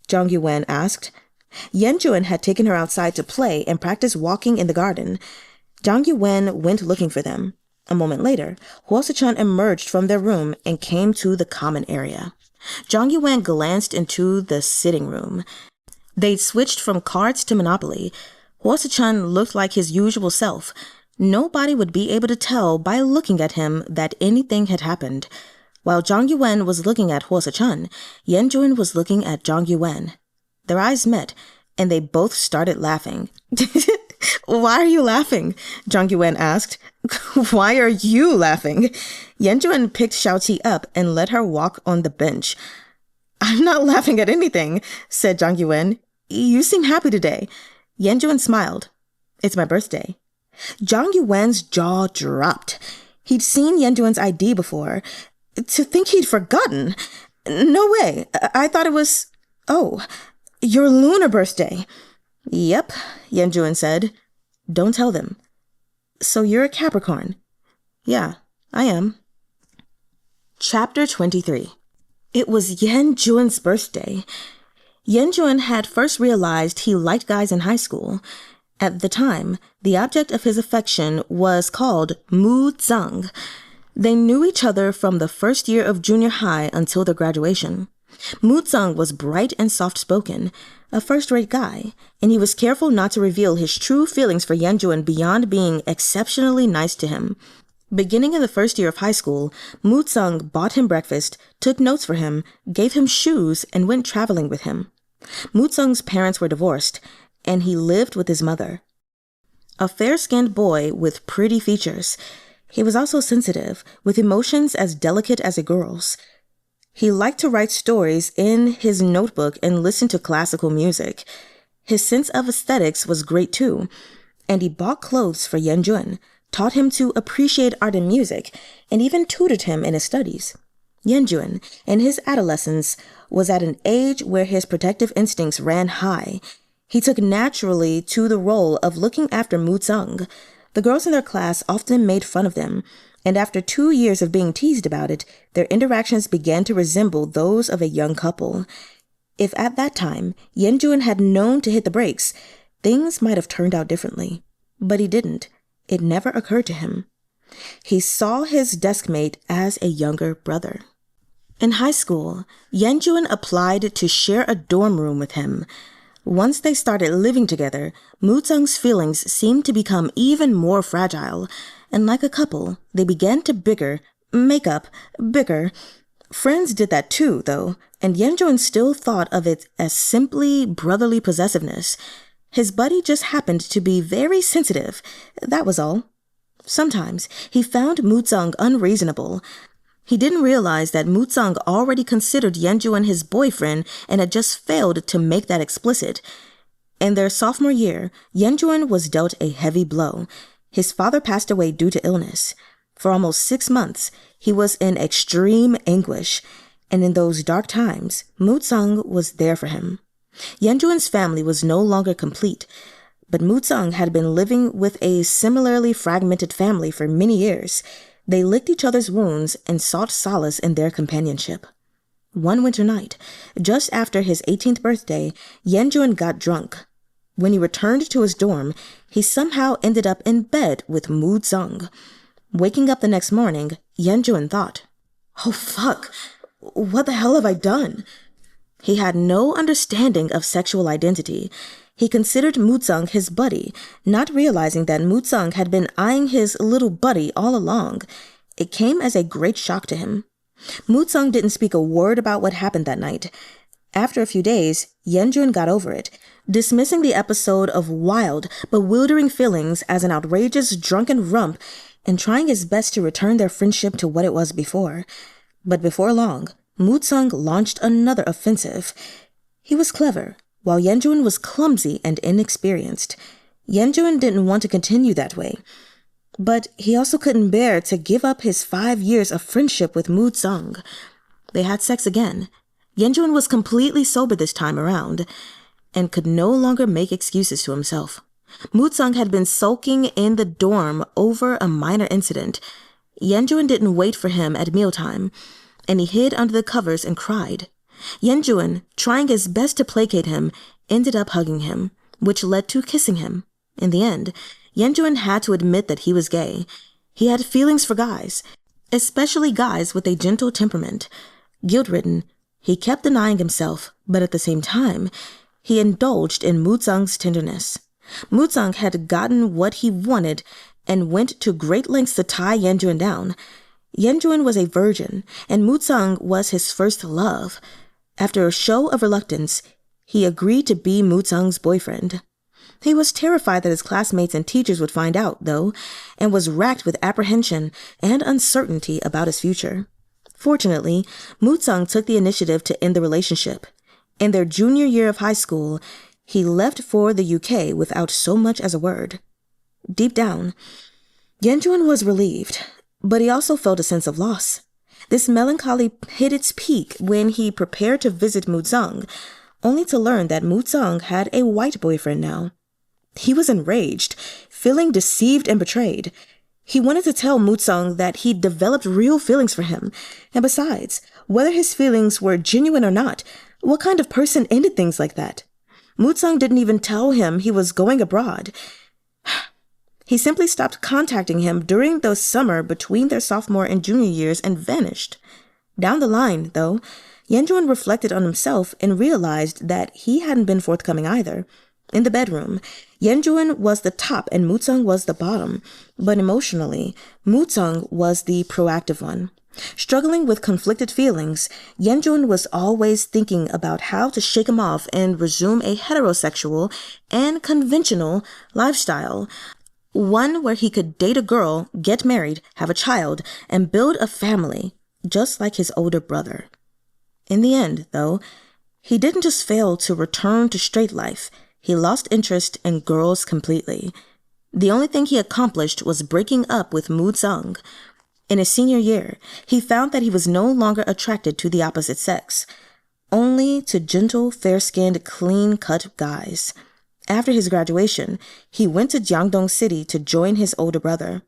A: Zhang Yuwen asked. Yuwen had taken her outside to play and practice walking in the garden. Zhang Yuwen went looking for them. A moment later, Suh-chun emerged from their room and came to the common area. Zhang Yuwen glanced into the sitting room. They'd switched from cards to Monopoly. Suh-chun looked like his usual self. Nobody would be able to tell by looking at him that anything had happened. While Zhang Yuwen was looking at Suh-chun, Yuwen was looking at Zhang Yuwen. Their eyes met, and they both started laughing. Why are you laughing? Zhang Yuwen asked. Why are you laughing? Yuwen picked Xiao-chee up and let her walk on the bench. I'm not laughing at anything, said Zhang Yuwen. You seem happy today. Yuwen smiled. It's my birthday. Zhang Yuwen's jaw dropped. He'd seen Yuwen's ID before. To think he'd forgotten. No way. I thought it was... Oh, your lunar birthday. Yep, Yuwen said. Don't tell them. So you're a Capricorn? Yeah, I am. Chapter 23. It was Yuwen's birthday. Yuwen had first realized he liked guys in high school. At the time, the object of his affection was called Zhang. They knew each other from the first year of junior high until their graduation. Zhang was bright and soft-spoken, a first-rate guy, and he was careful not to reveal his true feelings for Yuwen beyond being exceptionally nice to him. Beginning in the first year of high school, Zhang bought him breakfast, took notes for him, gave him shoes, and went traveling with him. Zhang's parents were divorced, and he lived with his mother. A fair-skinned boy with pretty features. He was also sensitive, with emotions as delicate as a girl's. He liked to write stories in his notebook and listen to classical music. His sense of aesthetics was great too, and he bought clothes for Yuwen, taught him to appreciate art and music, and even tutored him in his studies. Yuwen, in his adolescence, was at an age where his protective instincts ran high. He took naturally to the role of looking after Zhang. The girls in their class often made fun of them, and after 2 years of being teased about it, their interactions began to resemble those of a young couple. If at that time Yuwen had known to hit the brakes, things might have turned out differently. But he didn't. It never occurred to him. He saw his deskmate as a younger brother. In high school, Yuwen applied to share a dorm room with him. Once they started living together, Zhang's feelings seemed to become even more fragile, and like a couple, they began to make up. Friends did that too, though, and Yuwen still thought of it as simply brotherly possessiveness. His buddy just happened to be very sensitive, that was all. Sometimes he found Zhang unreasonable. He didn't realize that Zhang already considered Yuwen his boyfriend and had just failed to make that explicit. In their sophomore year, Yuwen was dealt a heavy blow. His father passed away due to illness. For almost 6 months, he was in extreme anguish, and in those dark times, Zhang was there for him. Yuwen's family was no longer complete, but Zhang had been living with a similarly fragmented family for many years. They licked each other's wounds and sought solace in their companionship. One winter night, just after his 18th birthday, Yuwen got drunk. When he returned to his dorm, he somehow ended up in bed with Zhang. Waking up the next morning, Yuwen thought, Oh, fuck. What the hell have I done? He had no understanding of sexual identity. He considered Muzhang his buddy, not realizing that Muzhang had been eyeing his little buddy all along. It came as a great shock to him. Muzhang didn't speak a word about what happened that night. After a few days, Yanjun got over it, dismissing the episode of wild, bewildering feelings as an outrageous drunken romp and trying his best to return their friendship to what it was before. But before long, Muzhang launched another offensive. He was clever, while Yanjun was clumsy and inexperienced. Yanjun didn't want to continue that way. But he also couldn't bear to give up his 5 years of friendship with Muzhang. They had sex again. Yanjun was completely sober this time around, and could no longer make excuses to himself. Muzhang had been sulking in the dorm over a minor incident. Yanjun didn't wait for him at mealtime, and he hid under the covers and cried. Yanjun, trying his best to placate him, ended up hugging him, which led to kissing him. In the end, Yanjun had to admit that he was gay. He had feelings for guys, especially guys with a gentle temperament. Guilt-ridden, he kept denying himself, but at the same time, he indulged in Muzhang's tenderness. Muzhang had gotten what he wanted and went to great lengths to tie Yanjun down. Yanjun was a virgin, and Muzhang was his first love. After a show of reluctance, he agreed to be Muzhang's boyfriend. He was terrified that his classmates and teachers would find out, though, and was racked with apprehension and uncertainty about his future. Fortunately, Muzhang took the initiative to end the relationship. In their junior year of high school, he left for the UK without so much as a word. Deep down, Yanjun was relieved, but he also felt a sense of loss. This melancholy hit its peak when he prepared to visit Muzhang, only to learn that Muzhang had a white boyfriend now. He was enraged, feeling deceived and betrayed. He wanted to tell Muzhang that he'd developed real feelings for him, and besides, whether his feelings were genuine or not, what kind of person ended things like that? Muzhang didn't even tell him he was going abroad. He simply stopped contacting him during the summer between their sophomore and junior years and vanished. Down the line, though, Yanjun reflected on himself and realized that he hadn't been forthcoming either. In the bedroom, Yanjun was the top and Muzhang was the bottom, but emotionally, Muzhang was the proactive one. Struggling with conflicted feelings, Yanjun was always thinking about how to shake him off and resume a heterosexual and conventional lifestyle, one where he could date a girl, get married, have a child, and build a family, just like his older brother. In the end, though, he didn't just fail to return to straight life. He lost interest in girls completely. The only thing he accomplished was breaking up with Muzhang. In his senior year, he found that he was no longer attracted to the opposite sex, only to gentle, fair-skinned, clean-cut guys. After his graduation, he went to Jiangdong City to join his older brother.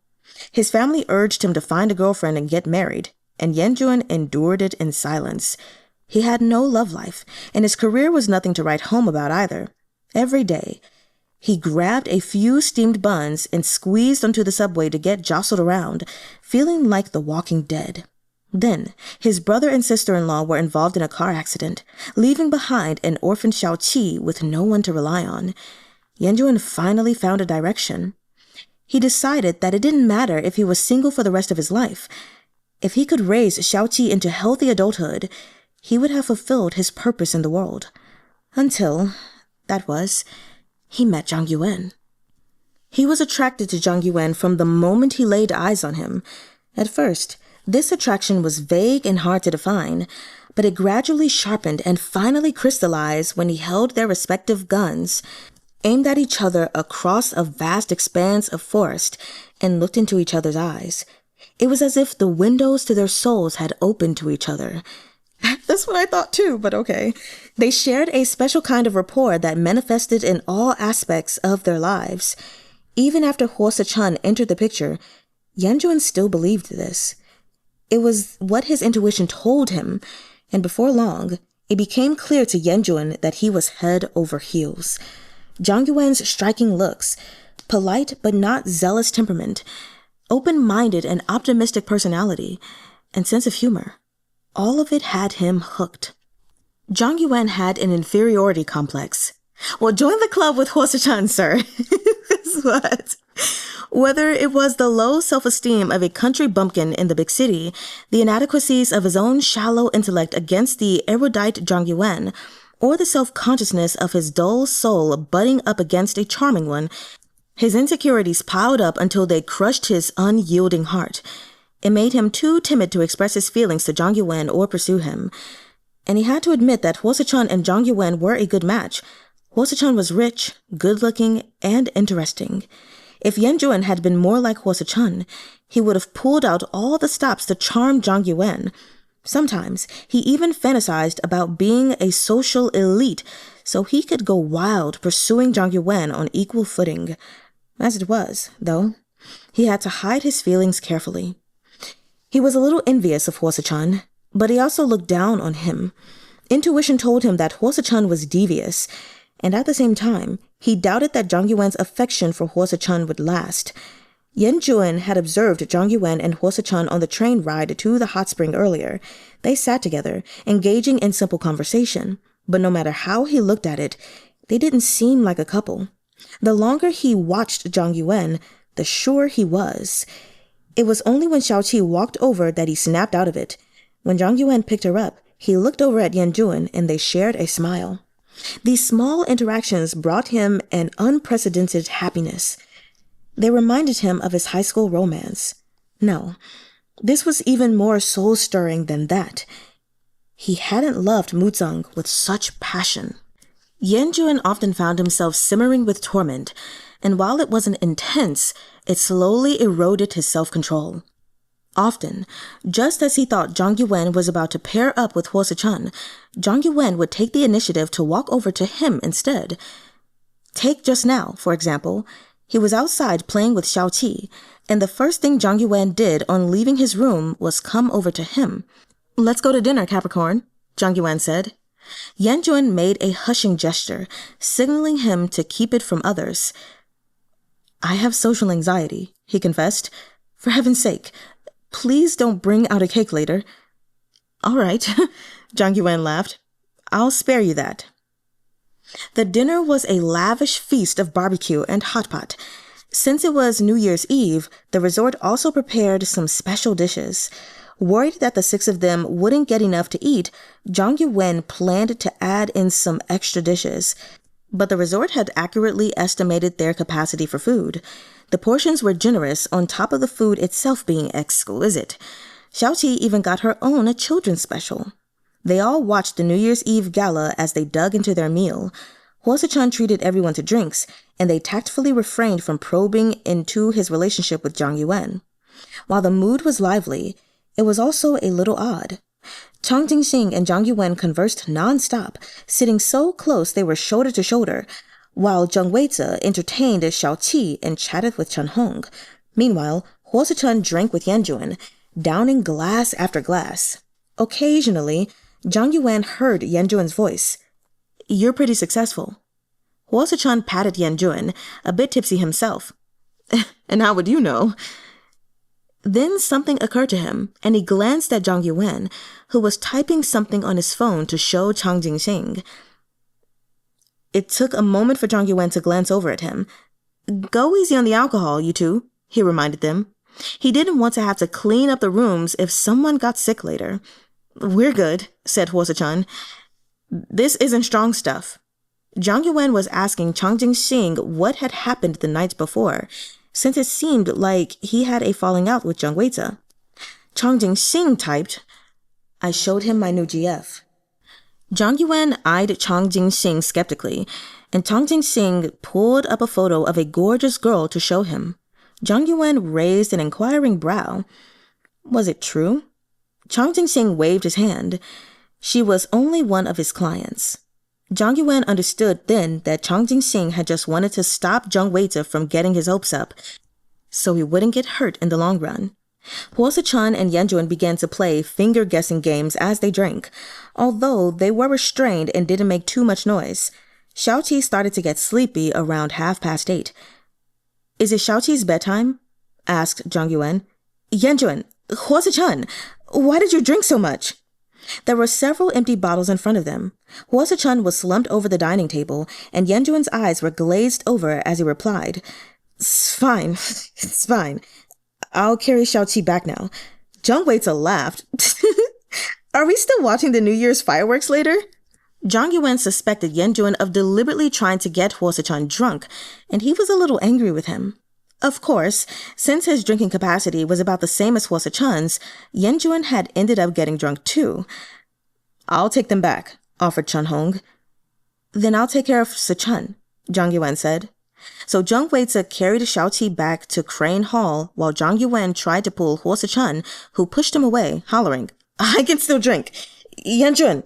A: His family urged him to find a girlfriend and get married, and Yanjun endured it in silence. He had no love life, and his career was nothing to write home about either. Every day, he grabbed a few steamed buns and squeezed onto the subway to get jostled around, feeling like the walking dead. Then, his brother and sister-in-law were involved in a car accident, leaving behind an orphan Xiao-Qi with no one to rely on. Yanjun finally found a direction. He decided that it didn't matter if he was single for the rest of his life. If he could raise Xiao-Qi into healthy adulthood, he would have fulfilled his purpose in the world. Until, he met Zhang Yuwen. He was attracted to Zhang Yuwen from the moment he laid eyes on him. At first, this attraction was vague and hard to define, but it gradually sharpened and finally crystallized when he held their respective guns, aimed at each other across a vast expanse of forest, and looked into each other's eyes. It was as if the windows to their souls had opened to each other. That's what I thought too, but okay. They shared a special kind of rapport that manifested in all aspects of their lives. Even after Suh-chun entered the picture, Yanjun still believed this. It was what his intuition told him, and before long, it became clear to Yanjun that he was head over heels. Zhang Yuwen's striking looks, polite but not zealous temperament, open-minded and optimistic personality, and sense of humor. All of it had him hooked. Zhang Yuwen had an inferiority complex. Well, join the club with Suh-chun, sir. Guess what? Whether it was the low self-esteem of a country bumpkin in the big city, the inadequacies of his own shallow intellect against the erudite Zhang Yuwen, or the self-consciousness of his dull soul butting up against a charming one, his insecurities piled up until they crushed his unyielding heart. It made him too timid to express his feelings to Zhang Yuwen or pursue him. And he had to admit that Suh-chun and Zhang Yuwen were a good match. Suh-chun was rich, good-looking, and interesting. If Yuwen had been more like Suh-chun, he would have pulled out all the stops to charm Zhang Yuwen. Sometimes he even fantasized about being a social elite so he could go wild pursuing Zhang Yuwen on equal footing. As it was, though, he had to hide his feelings carefully. He was a little envious of Suh-chun, but he also looked down on him. Intuition told him that Suh-chun was devious, and at the same time, he doubted that Zhang Yuwen's affection for Suh-chun would last. Yuwen had observed Zhang Yuwen and Suh-chun on the train ride to the hot spring earlier. They sat together, engaging in simple conversation, but no matter how he looked at it, they didn't seem like a couple. The longer he watched Zhang Yuwen, the surer he was. It was only when Xiao-qi walked over that he snapped out of it. When Zhang Yuwen picked her up, he looked over at Yuwen and they shared a smile. These small interactions brought him an unprecedented happiness. They reminded him of his high school romance. No, this was even more soul-stirring than that. He hadn't loved Zheng with such passion. Yuwen often found himself simmering with torment, and while it wasn't intense, it slowly eroded his self-control. Often, just as he thought Zhang Yuwen was about to pair up with Suh-chun, Zhang Yuwen would take the initiative to walk over to him instead. Take just now, for example. He was outside playing with Xiao-qi, and the first thing Zhang Yuwen did on leaving his room was come over to him. "Let's go to dinner, Capricorn," Zhang Yuwen said. Yuwen made a hushing gesture, signaling him to keep it from others. "I have social anxiety," he confessed. "For heaven's sake, please don't bring out a cake later." "All right," Zhang Yuwen laughed. "I'll spare you that." The dinner was a lavish feast of barbecue and hot pot. Since it was New Year's Eve, the resort also prepared some special dishes. Worried that the six of them wouldn't get enough to eat, Zhang Yuwen planned to add in some extra dishes. But the resort had accurately estimated their capacity for food. The portions were generous on top of the food itself being exquisite. Xiao-qi even got her own children's special. They all watched the New Year's Eve gala as they dug into their meal. Suh-chun treated everyone to drinks, and they tactfully refrained from probing into his relationship with Zhang Yuwen. While the mood was lively, it was also a little odd. Jinxing and Zhang Yuwen conversed non-stop, sitting so close they were shoulder to shoulder, while Weize entertained Xiao-qi and chatted with Chahng. Meanwhile, Suh-chun drank with Yuwen, downing glass after glass. Occasionally, Zhang Yuwen heard Yuwen's voice. "You're pretty successful." Suh-chun patted Yuwen, a bit tipsy himself. "And how would you know?" Then something occurred to him, and he glanced at Zhang Yuwen, who was typing something on his phone to show Chang Jinxing. It took a moment for Zhang Yuwen to glance over at him. "Go easy on the alcohol, you two," he reminded them. He didn't want to have to clean up the rooms if someone got sick later. "We're good," said Suh-chun. "This isn't strong stuff." Zhang Yuwen was asking Chang Jinxing what had happened the night before, since it seemed like he had a falling out with Weize. Chang Jinxing typed, "I showed him my new GF." Zhang Yuwen eyed Chang Jinxing skeptically, and Chang Jinxing pulled up a photo of a gorgeous girl to show him. Zhang Yuwen raised an inquiring brow. Was it true? Chang Jinxing waved his hand. She was only one of his clients. Zhang Yuwen understood then that Chang Jinxing had just wanted to stop Weize from getting his hopes up, so he wouldn't get hurt in the long run. Suh-chun and Yuwen began to play finger-guessing games as they drank, although they were restrained and didn't make too much noise. Xiao-qi started to get sleepy around 8:30. "Is it Xiao-qi's bedtime?" asked Zhang Yuwen. "Yuwen, Suh-chun, Why did you drink so much? There were several empty bottles in front of them. Sichen was slumped over the dining table, and Yuen's eyes were glazed over as he replied, It's fine. It's fine. I'll carry Xiao-chee back now. Zhang WAY-dzuh laughed. Are we still watching the New Year's fireworks later? Zhang Yuwen suspected Yuwen of deliberately trying to get Sichen drunk, and he was a little angry with him. Of course, since his drinking capacity was about the same as Sichen's, Yuwen had ended up getting drunk too. I'll take them back, offered Chahng. Then I'll take care of Sichen, Zhang Yuwen said. So Zhang WAY-dzuh carried Xiao-chee back to Crane Hall while Zhang Yuwen tried to pull Sichen, who pushed him away, hollering, I can still drink. Yuwen.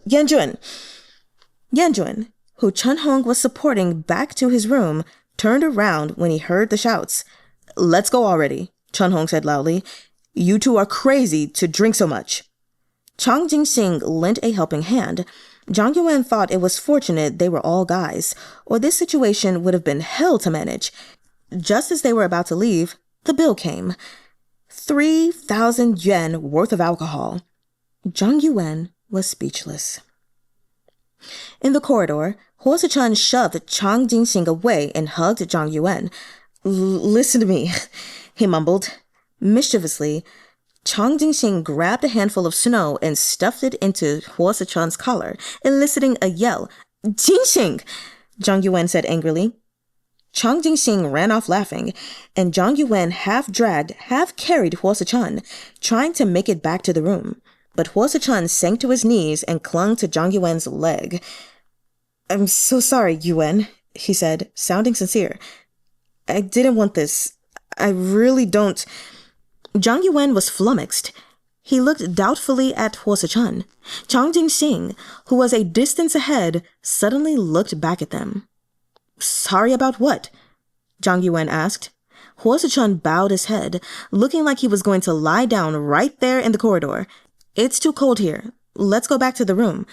A: Yuwen, who Chahng was supporting back to his room, turned around when he heard the shouts. Let's go already, Chahng said loudly. You two are crazy to drink so much. Chang Jinxing lent a helping hand. Zhang Yuwen thought it was fortunate they were all guys, or this situation would have been hell to manage. Just as they were about to leave, the bill came. 3,000 yuan worth of alcohol. Zhang Yuwen was speechless. In the corridor, Sichen shoved Chang Jinxing away and hugged Zhang Yuwen. Listen to me, he mumbled. Mischievously, Chang Jinxing grabbed a handful of snow and stuffed it into Sichen's collar, eliciting a yell. Jinxing! Zhang Yuwen said angrily. Chang Jinxing ran off laughing, and Zhang Yuwen half-dragged, half-carried Sichen, trying to make it back to the room. But Sichen sank to his knees and clung to Zhang Yuwen's leg. I'm so sorry, Yuwen, he said, sounding sincere. I didn't want this. I really don't. Zhang Yuwen was flummoxed. He looked doubtfully at Sichen. Chang Jinxing, who was a distance ahead, suddenly looked back at them. Sorry about what? Zhang Yuwen asked. Sichen bowed his head, looking like he was going to lie down right there in the corridor. It's too cold here. Let's go back to the room.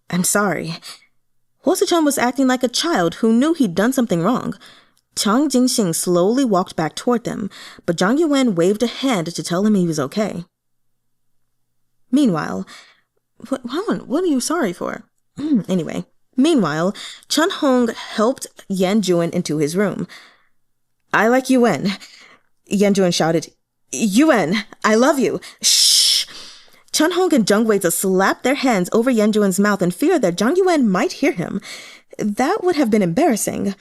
A: I'm sorry. Sichen was acting like a child who knew he'd done something wrong. Chang Jinxing slowly walked back toward them, but Zhang Yuwen waved a hand to tell him he was okay. Meanwhile, what are you sorry for? Meanwhile, Chahng helped Yuwen into his room. I like Yuwen, Yuwen shouted. Yuwen, I love you. Shh! Chahng and Zhang WAY-dzuh slapped their hands over Yuwen's mouth in fear that Zhang Yuwen might hear him. That would have been embarrassing.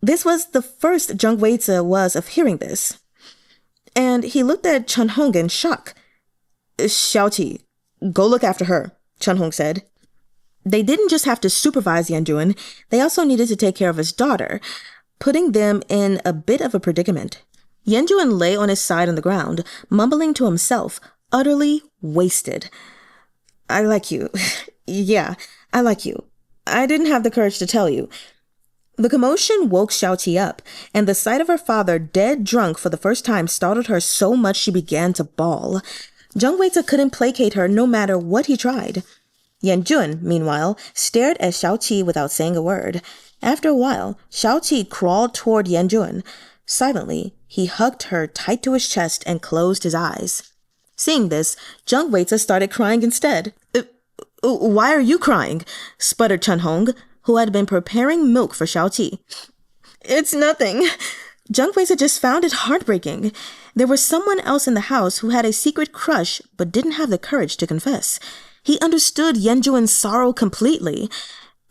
A: This was the first Zhang WAY-dzuh was of hearing this. And he looked at Chahng in shock. Xiao-chee, go look after her, Chahng said. They didn't just have to supervise Yuwen, they also needed to take care of his daughter, putting them in a bit of a predicament. Yuwen lay on his side on the ground, mumbling to himself, utterly wasted. I like you. Yeah, I like you. I didn't have the courage to tell you. The commotion woke Xiao-chee up, and the sight of her father dead drunk for the first time startled her so much she began to bawl. Zhang WAY-dzuh couldn't placate her no matter what he tried. Yuwen, meanwhile, stared at Xiao-chee without saying a word. After a while, Xiao-chee crawled toward Yuwen. Silently, he hugged her tight to his chest and closed his eyes. Seeing this, Zhang WAY-dzuh started crying instead. Why are you crying? Sputtered Chahng, who had been preparing milk for Xiao-chee. It's nothing. Zhang WAY-dzuh just found it heartbreaking. There was someone else in the house who had a secret crush but didn't have the courage to confess. He understood Yuwen's sorrow completely,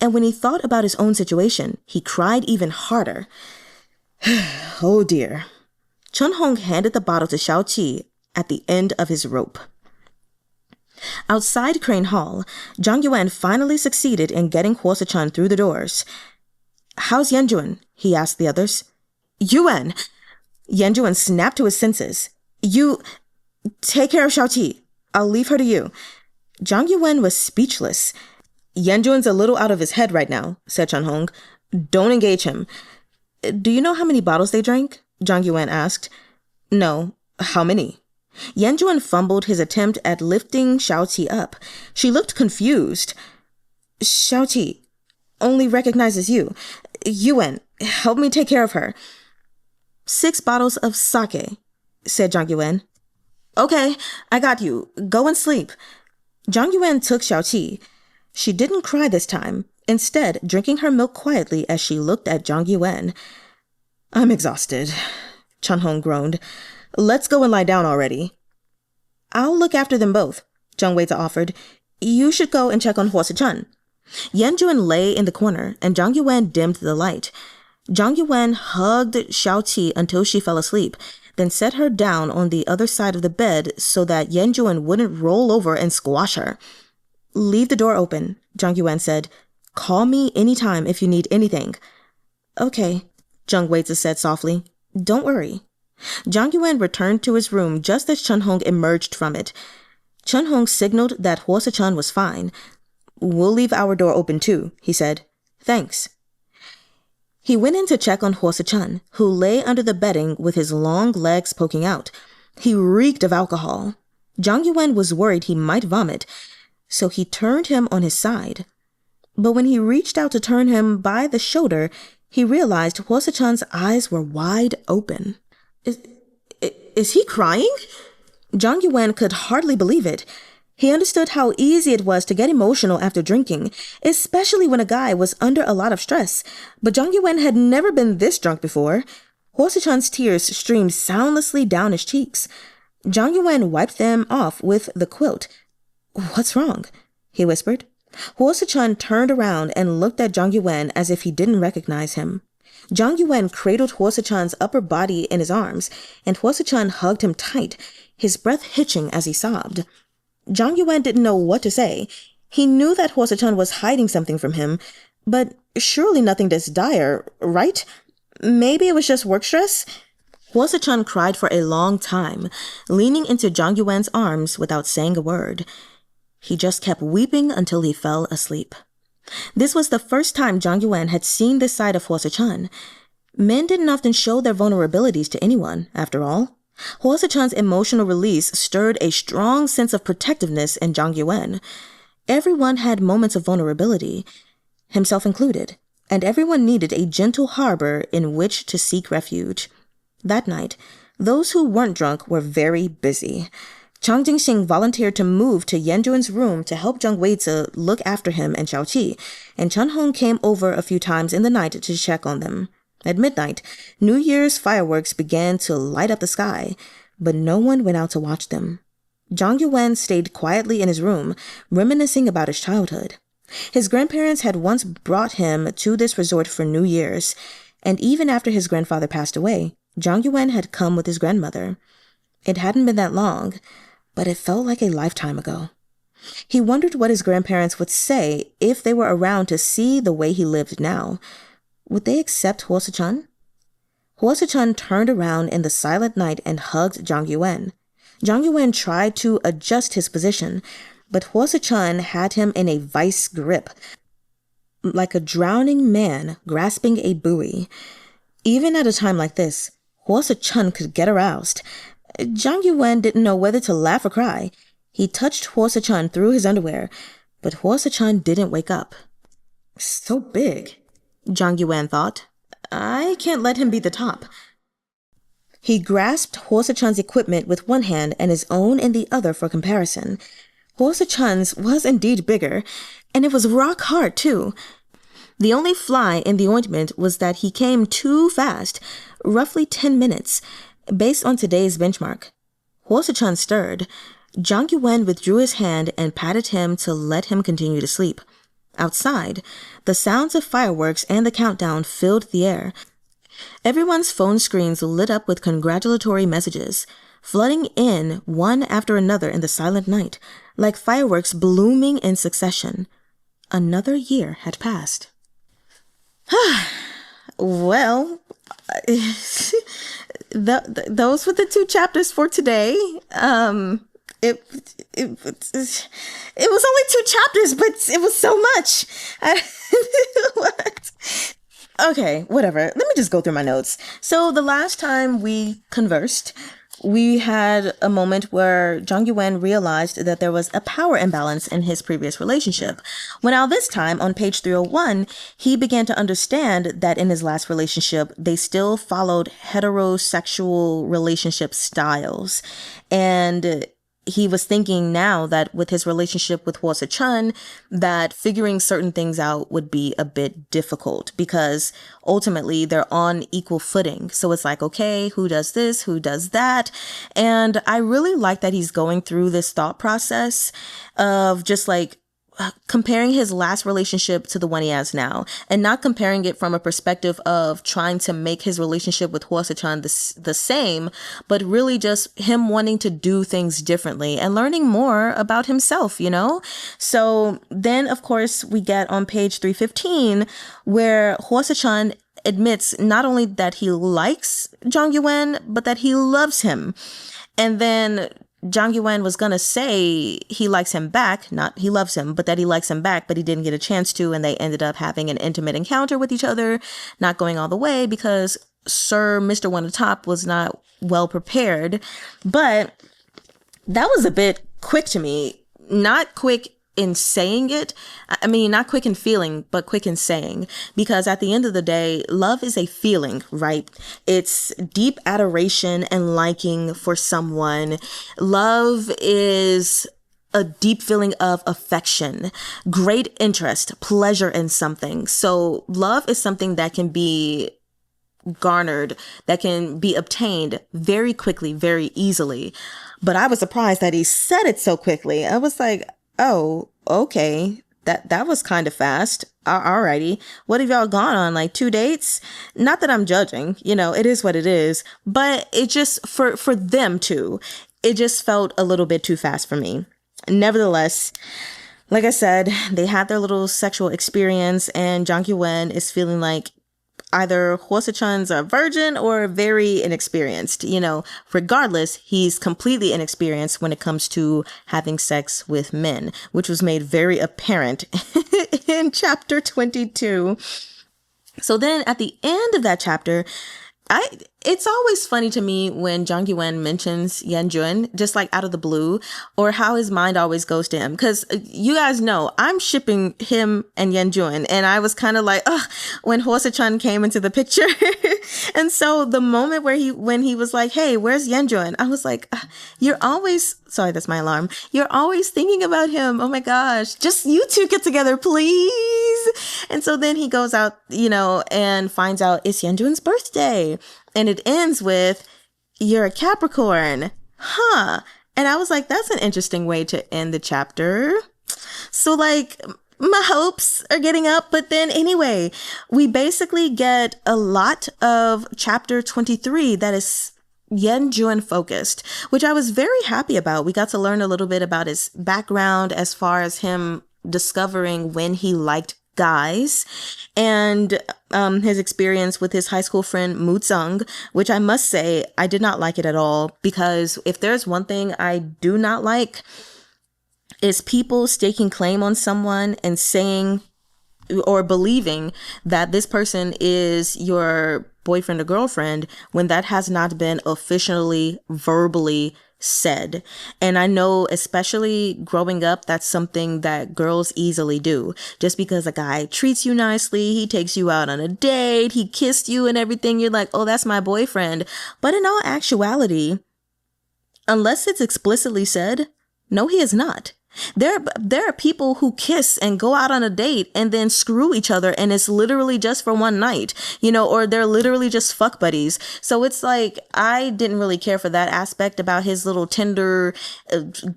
A: and when he thought about his own situation, he cried even harder. Oh dear. Chahng handed the bottle to Xiao-chee at the end of his rope. Outside Crane Hall, Zhang Yuwen finally succeeded in getting Sichen through the doors. How's Yuwen? He asked the others. Yuwen! Yuwen snapped to his senses. You take care of Xiao-chee. I'll leave her to you. Zhang Yuwen was speechless. Yuwen's a little out of his head right now, said Chahng. Don't engage him. Do you know how many bottles they drank? Zhang Yuwen asked. No. How many? Yuwen fumbled his attempt at lifting Xiao-chee up. She looked confused. Xiao-chee only recognizes you. Yuwen, help me take care of her. 6 bottles of sake, said Zhang Yuwen. Okay, I got you. Go and sleep. Zhang Yuwen took Xiaoqi. She didn't cry this time, instead drinking her milk quietly as she looked at Zhang Yuwen. I'm exhausted, Chahng groaned. Let's go and lie down already. I'll look after them both, WAY-dzuh offered. You should go and check on Suh-chun. Yuwen lay in the corner, and Zhang Yuwen dimmed the light. Zhang Yuwen hugged Xiaoqi until she fell asleep, then set her down on the other side of the bed so that Yuwen wouldn't roll over and squash her. Leave the door open, Zhang Yuwen said. Call me anytime if you need anything. Okay, WAY-dzuh said softly. Don't worry. Zhang Yuwen returned to his room just as Chahng emerged from it. Chahng signaled that Suh-chun was fine. We'll leave our door open too, he said. Thanks. He went in to check on Suh-chun, who lay under the bedding with his long legs poking out. He reeked of alcohol. Zhang Yuwen was worried he might vomit, so he turned him on his side. But when he reached out to turn him by the shoulder, he realized Suh-chun's eyes were wide open. Is he crying? Zhang Yuwen could hardly believe it. He understood how easy it was to get emotional after drinking, especially when a guy was under a lot of stress. But Zhang Yuwen had never been this drunk before. Suh-chun's tears streamed soundlessly down his cheeks. Zhang Yuwen wiped them off with the quilt. What's wrong? He whispered. Suh-chun turned around and looked at Zhang Yuwen as if he didn't recognize him. Zhang Yuwen cradled Suh-chun's upper body in his arms, and Suh-chun hugged him tight, his breath hitching as he sobbed. Zhang Yuwen didn't know what to say. He knew that Suh-chun was hiding something from him, but surely nothing this dire, right? Maybe it was just work stress? Suh-chun cried for a long time, leaning into Zhang Yuwen's arms without saying a word. He just kept weeping until he fell asleep. This was the first time Zhang Yuwen had seen this side of Suh-chun. Men didn't often show their vulnerabilities to anyone, after all. Suh-chun's emotional release stirred a strong sense of protectiveness in Zhang Yuwen. Everyone had moments of vulnerability, himself included, and everyone needed a gentle harbor in which to seek refuge. That night, those who weren't drunk were very busy. Jinxing volunteered to move to Yuwen's room to help WAY-dzuh look after him and Xiaoqi, and Chahng came over a few times in the night to check on them. At midnight, New Year's fireworks began to light up the sky, but no one went out to watch them. Zhang Yuwen stayed quietly in his room, reminiscing about his childhood. His grandparents had once brought him to this resort for New Year's, and even after his grandfather passed away, Zhang Yuwen had come with his grandmother. It hadn't been that long, but it felt like a lifetime ago. He wondered what his grandparents would say if they were around to see the way he lived now. Would they accept Suh-chun? Suh-chun turned around in the silent night and hugged Zhang Yuwen. Zhang Yuwen tried to adjust his position, but Suh-chun had him in a vice grip, like a drowning man grasping a buoy. Even at a time like this, Suh-chun could get aroused. Zhang Yuwen didn't know whether to laugh or cry. He touched Suh-chun through his underwear, but Suh-chun didn't wake up. So big, Zhang Yuwen thought. I can't let him be the top. He grasped Suh-chun's equipment with one hand and his own in the other for comparison. Suh-chun's was indeed bigger, and it was rock hard too. The only fly in the ointment was that he came too fast, roughly 10 minutes, based on today's benchmark. Suh-chun stirred. Zhang Yuwen withdrew his hand and patted him to let him continue to sleep. Outside, the sounds of fireworks and the countdown filled the air. Everyone's phone screens lit up with congratulatory messages, flooding in one after another in the silent night, like fireworks blooming in succession. Another year had passed. Well, those were the 2 chapters for today. It was only 2 chapters, but it was so much. What? Okay, whatever. Let me just go through my notes. So the last time we conversed, we had a moment where Zhang Yuwen realized that there was a power imbalance in his previous relationship. When now this time, on page 301, he began to understand that in his last relationship, they still followed heterosexual relationship styles. And he was thinking now that with his relationship with Suh-chun, that figuring certain things out would be a bit difficult because ultimately they're on equal footing. So it's like, okay, who does this? Who does that? And I really like that he's going through this thought process of just like comparing his last relationship to the one he has now, and not comparing it from a perspective of trying to make his relationship with Suh-chun the same, but really just him wanting to do things differently and learning more about himself, you know? So then, of course, we get on page 315 where Suh-chun admits not only that he likes Zhang Yuwen, but that he loves him. And then Zhang Yuwen was gonna say he likes him back, not he loves him, but that he likes him back, but he didn't get a chance to, and they ended up having an intimate encounter with each other, not going all the way because Sir Mr. One Atop was not well prepared. But that was a bit quick to me. Not quick in saying it. I mean, not quick in feeling, but quick in saying, because at the end of the day, love is a feeling, right? It's deep adoration and liking for someone. Love is a deep feeling of affection, great interest, pleasure in something. So love is something that can be garnered, that can be obtained very quickly, very easily. But I was surprised that he said it so quickly. I was like, oh, okay. That was kind of fast. Alrighty. What have y'all gone on? Like 2 dates? Not that I'm judging, you know, it is what it is, but it just, for them too, it just felt a little bit too fast for me. Nevertheless, like I said, they had their little sexual experience and Zhang Yuwen is feeling like either Suh-chun's a virgin or very inexperienced. You know, regardless, he's completely inexperienced when it comes to having sex with men, which was made very apparent in chapter 22. So then at the end of that chapter, it's always funny to me when Zhang Yuwen mentions Yanjun, just like out of the blue, or how his mind always goes to him. Because you guys know, I'm shipping him and Yanjun. And I was kind of like, ugh, when Suh-chun came into the picture. And so the moment when he was like, hey, where's Yanjun? I was like, you're always, sorry, that's my alarm. You're always thinking about him. Oh my gosh, just you two get together, please. And so then he goes out, you know, and finds out it's Yanjun's birthday. And it ends with, you're a Capricorn. Huh. And I was like, that's an interesting way to end the chapter. So like, my hopes are getting up. But then anyway, we basically get a lot of chapter 23 that is Yanjun focused, which I was very happy about. We got to learn a little bit about his background as far as him discovering when he liked guys and his experience with his high school friend Zhang, which I must say I did not like it at all, because if there's one thing I do not like is people staking claim on someone and saying or believing that this person is your boyfriend or girlfriend when that has not been officially verbally said. And I know, especially growing up, that's something that girls easily do. Just because a guy treats you nicely, he takes you out on a date, he kissed you and everything, you're like, oh, that's my boyfriend. But in all actuality, unless it's explicitly said, no, he is not. There are people who kiss and go out on a date and then screw each other, and it's literally just for one night, you know, or they're literally just fuck buddies. So it's like, I didn't really care for that aspect about his little tender,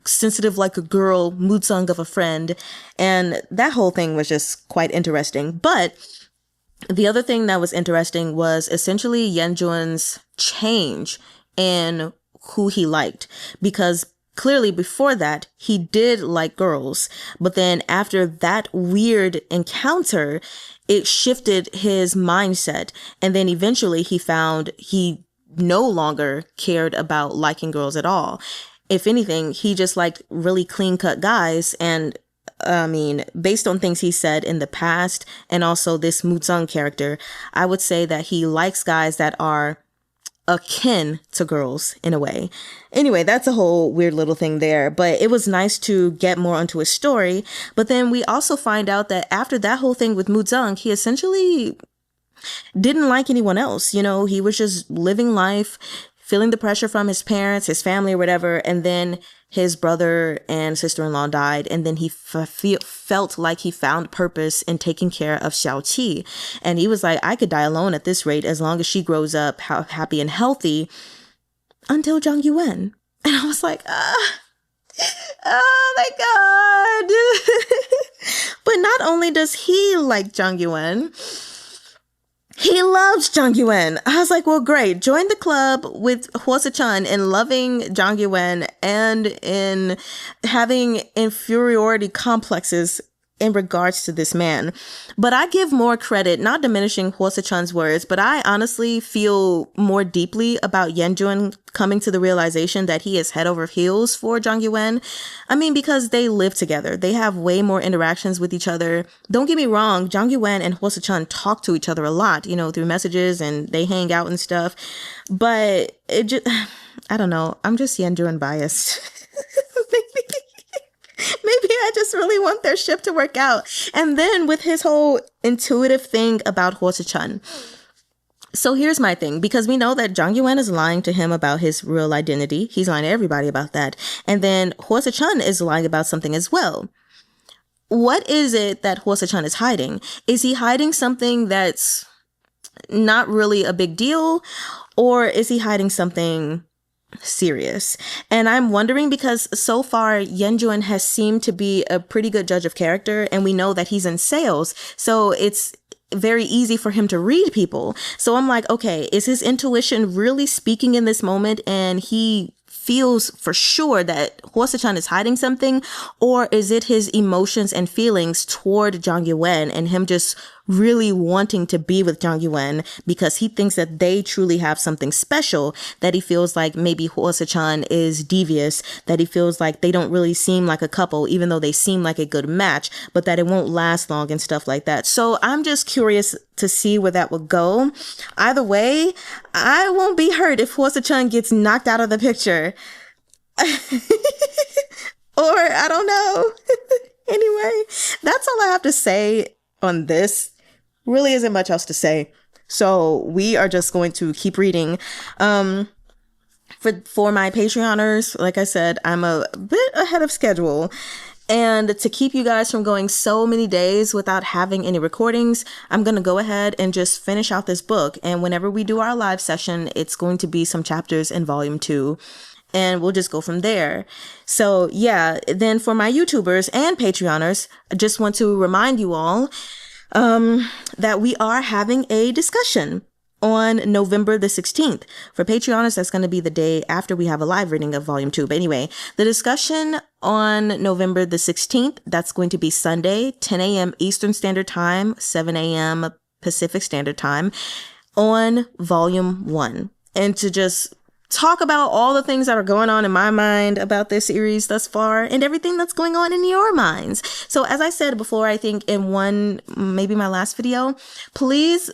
A: sensitive like a girl, Zheng of a friend. And that whole thing was just quite interesting. But the other thing that was interesting was essentially Yanjun's change in who he liked, because clearly before that, he did like girls, but then after that weird encounter, it shifted his mindset. And then eventually he found he no longer cared about liking girls at all. If anything, he just liked really clean cut guys. And I mean, based on things he said in the past and also this Zheng character, I would say that he likes guys that are akin to girls in a way. Anyway, that's a whole weird little thing there, but it was nice to get more onto his story. But then we also find out that after that whole thing with Zhang, he essentially didn't like anyone else. You know, he was just living life, feeling the pressure from his parents, his family, or whatever. And then his brother and sister-in-law died. And then he felt like he found purpose in taking care of Xiao-chee. And he was like, I could die alone at this rate as long as she grows up happy and healthy, until Zhang Yuwen. And I was like, oh my God. But not only does he like Zhang Yuwen, he loves Zhang Yuwen. I was like, well, great. Join the club with Suh-chun in loving Zhang Yuwen and in having inferiority complexes in regards to this man. But I give more credit, not diminishing Suh-chun's words, but I honestly feel more deeply about Yanjun coming to the realization that he is head over heels for Zhang Yuwen. I mean, because they live together. They have way more interactions with each other. Don't get me wrong, Zhang Yuwen and Suh-chun talk to each other a lot, you know, through messages, and they hang out and stuff. But it just, I don't know. I'm just Yanjun biased. Maybe I just really want their ship to work out. And then with his whole intuitive thing about Suh-chun. So here's my thing, because we know that Zhang Yuwen is lying to him about his real identity. He's lying to everybody about that. And then Suh-chun is lying about something as well. What is it that Suh-chun is hiding? Is he hiding something that's not really a big deal? Or is he hiding something serious? And I'm wondering, because so far Yanjun has seemed to be a pretty good judge of character, and we know that he's in sales, so it's very easy for him to read people. So I'm like, okay, is his intuition really speaking in this moment, and he feels for sure that Suh-chun is hiding something? Or is it his emotions and feelings toward Zhang Yuwen and him just really wanting to be with Zhang Yuwen because he thinks that they truly have something special, that he feels like maybe Suh-chun is devious, that he feels like they don't really seem like a couple, even though they seem like a good match, but that it won't last long and stuff like that. So I'm just curious to see where that would go. Either way, I won't be hurt if Suh-chun gets knocked out of the picture. Or I don't know. Anyway, that's all I have to say on this. Really isn't much else to say. So we are just going to keep reading. For my Patreoners, like I said, I'm a bit ahead of schedule. And to keep you guys from going so many days without having any recordings, I'm going to go ahead and just finish out this book. And whenever we do our live session, it's going to be some chapters in volume 2. And we'll just go from there. So yeah, then for my YouTubers and Patreoners, I just want to remind you all that we are having a discussion on November the 16th. For Patreoners, that's going to be the day after we have a live reading of volume 2. But anyway, the discussion on November the 16th, that's going to be Sunday, 10 a.m. Eastern Standard Time, 7 a.m. Pacific Standard Time, on volume 1. And to just talk about all the things that are going on in my mind about this series thus far and everything that's going on in your minds. So as I said before, I think in maybe my last video, please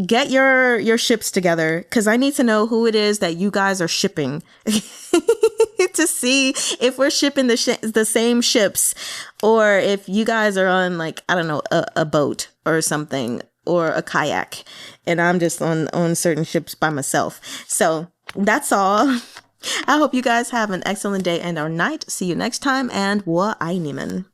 A: get your ships together, because I need to know who it is that you guys are shipping to see if we're shipping the same ships, or if you guys are on, like, I don't know, a boat or something, or a kayak, and I'm just on certain ships by myself. So that's all. I hope you guys have an excellent day and or night. See you next time, and Wa-ai-niman.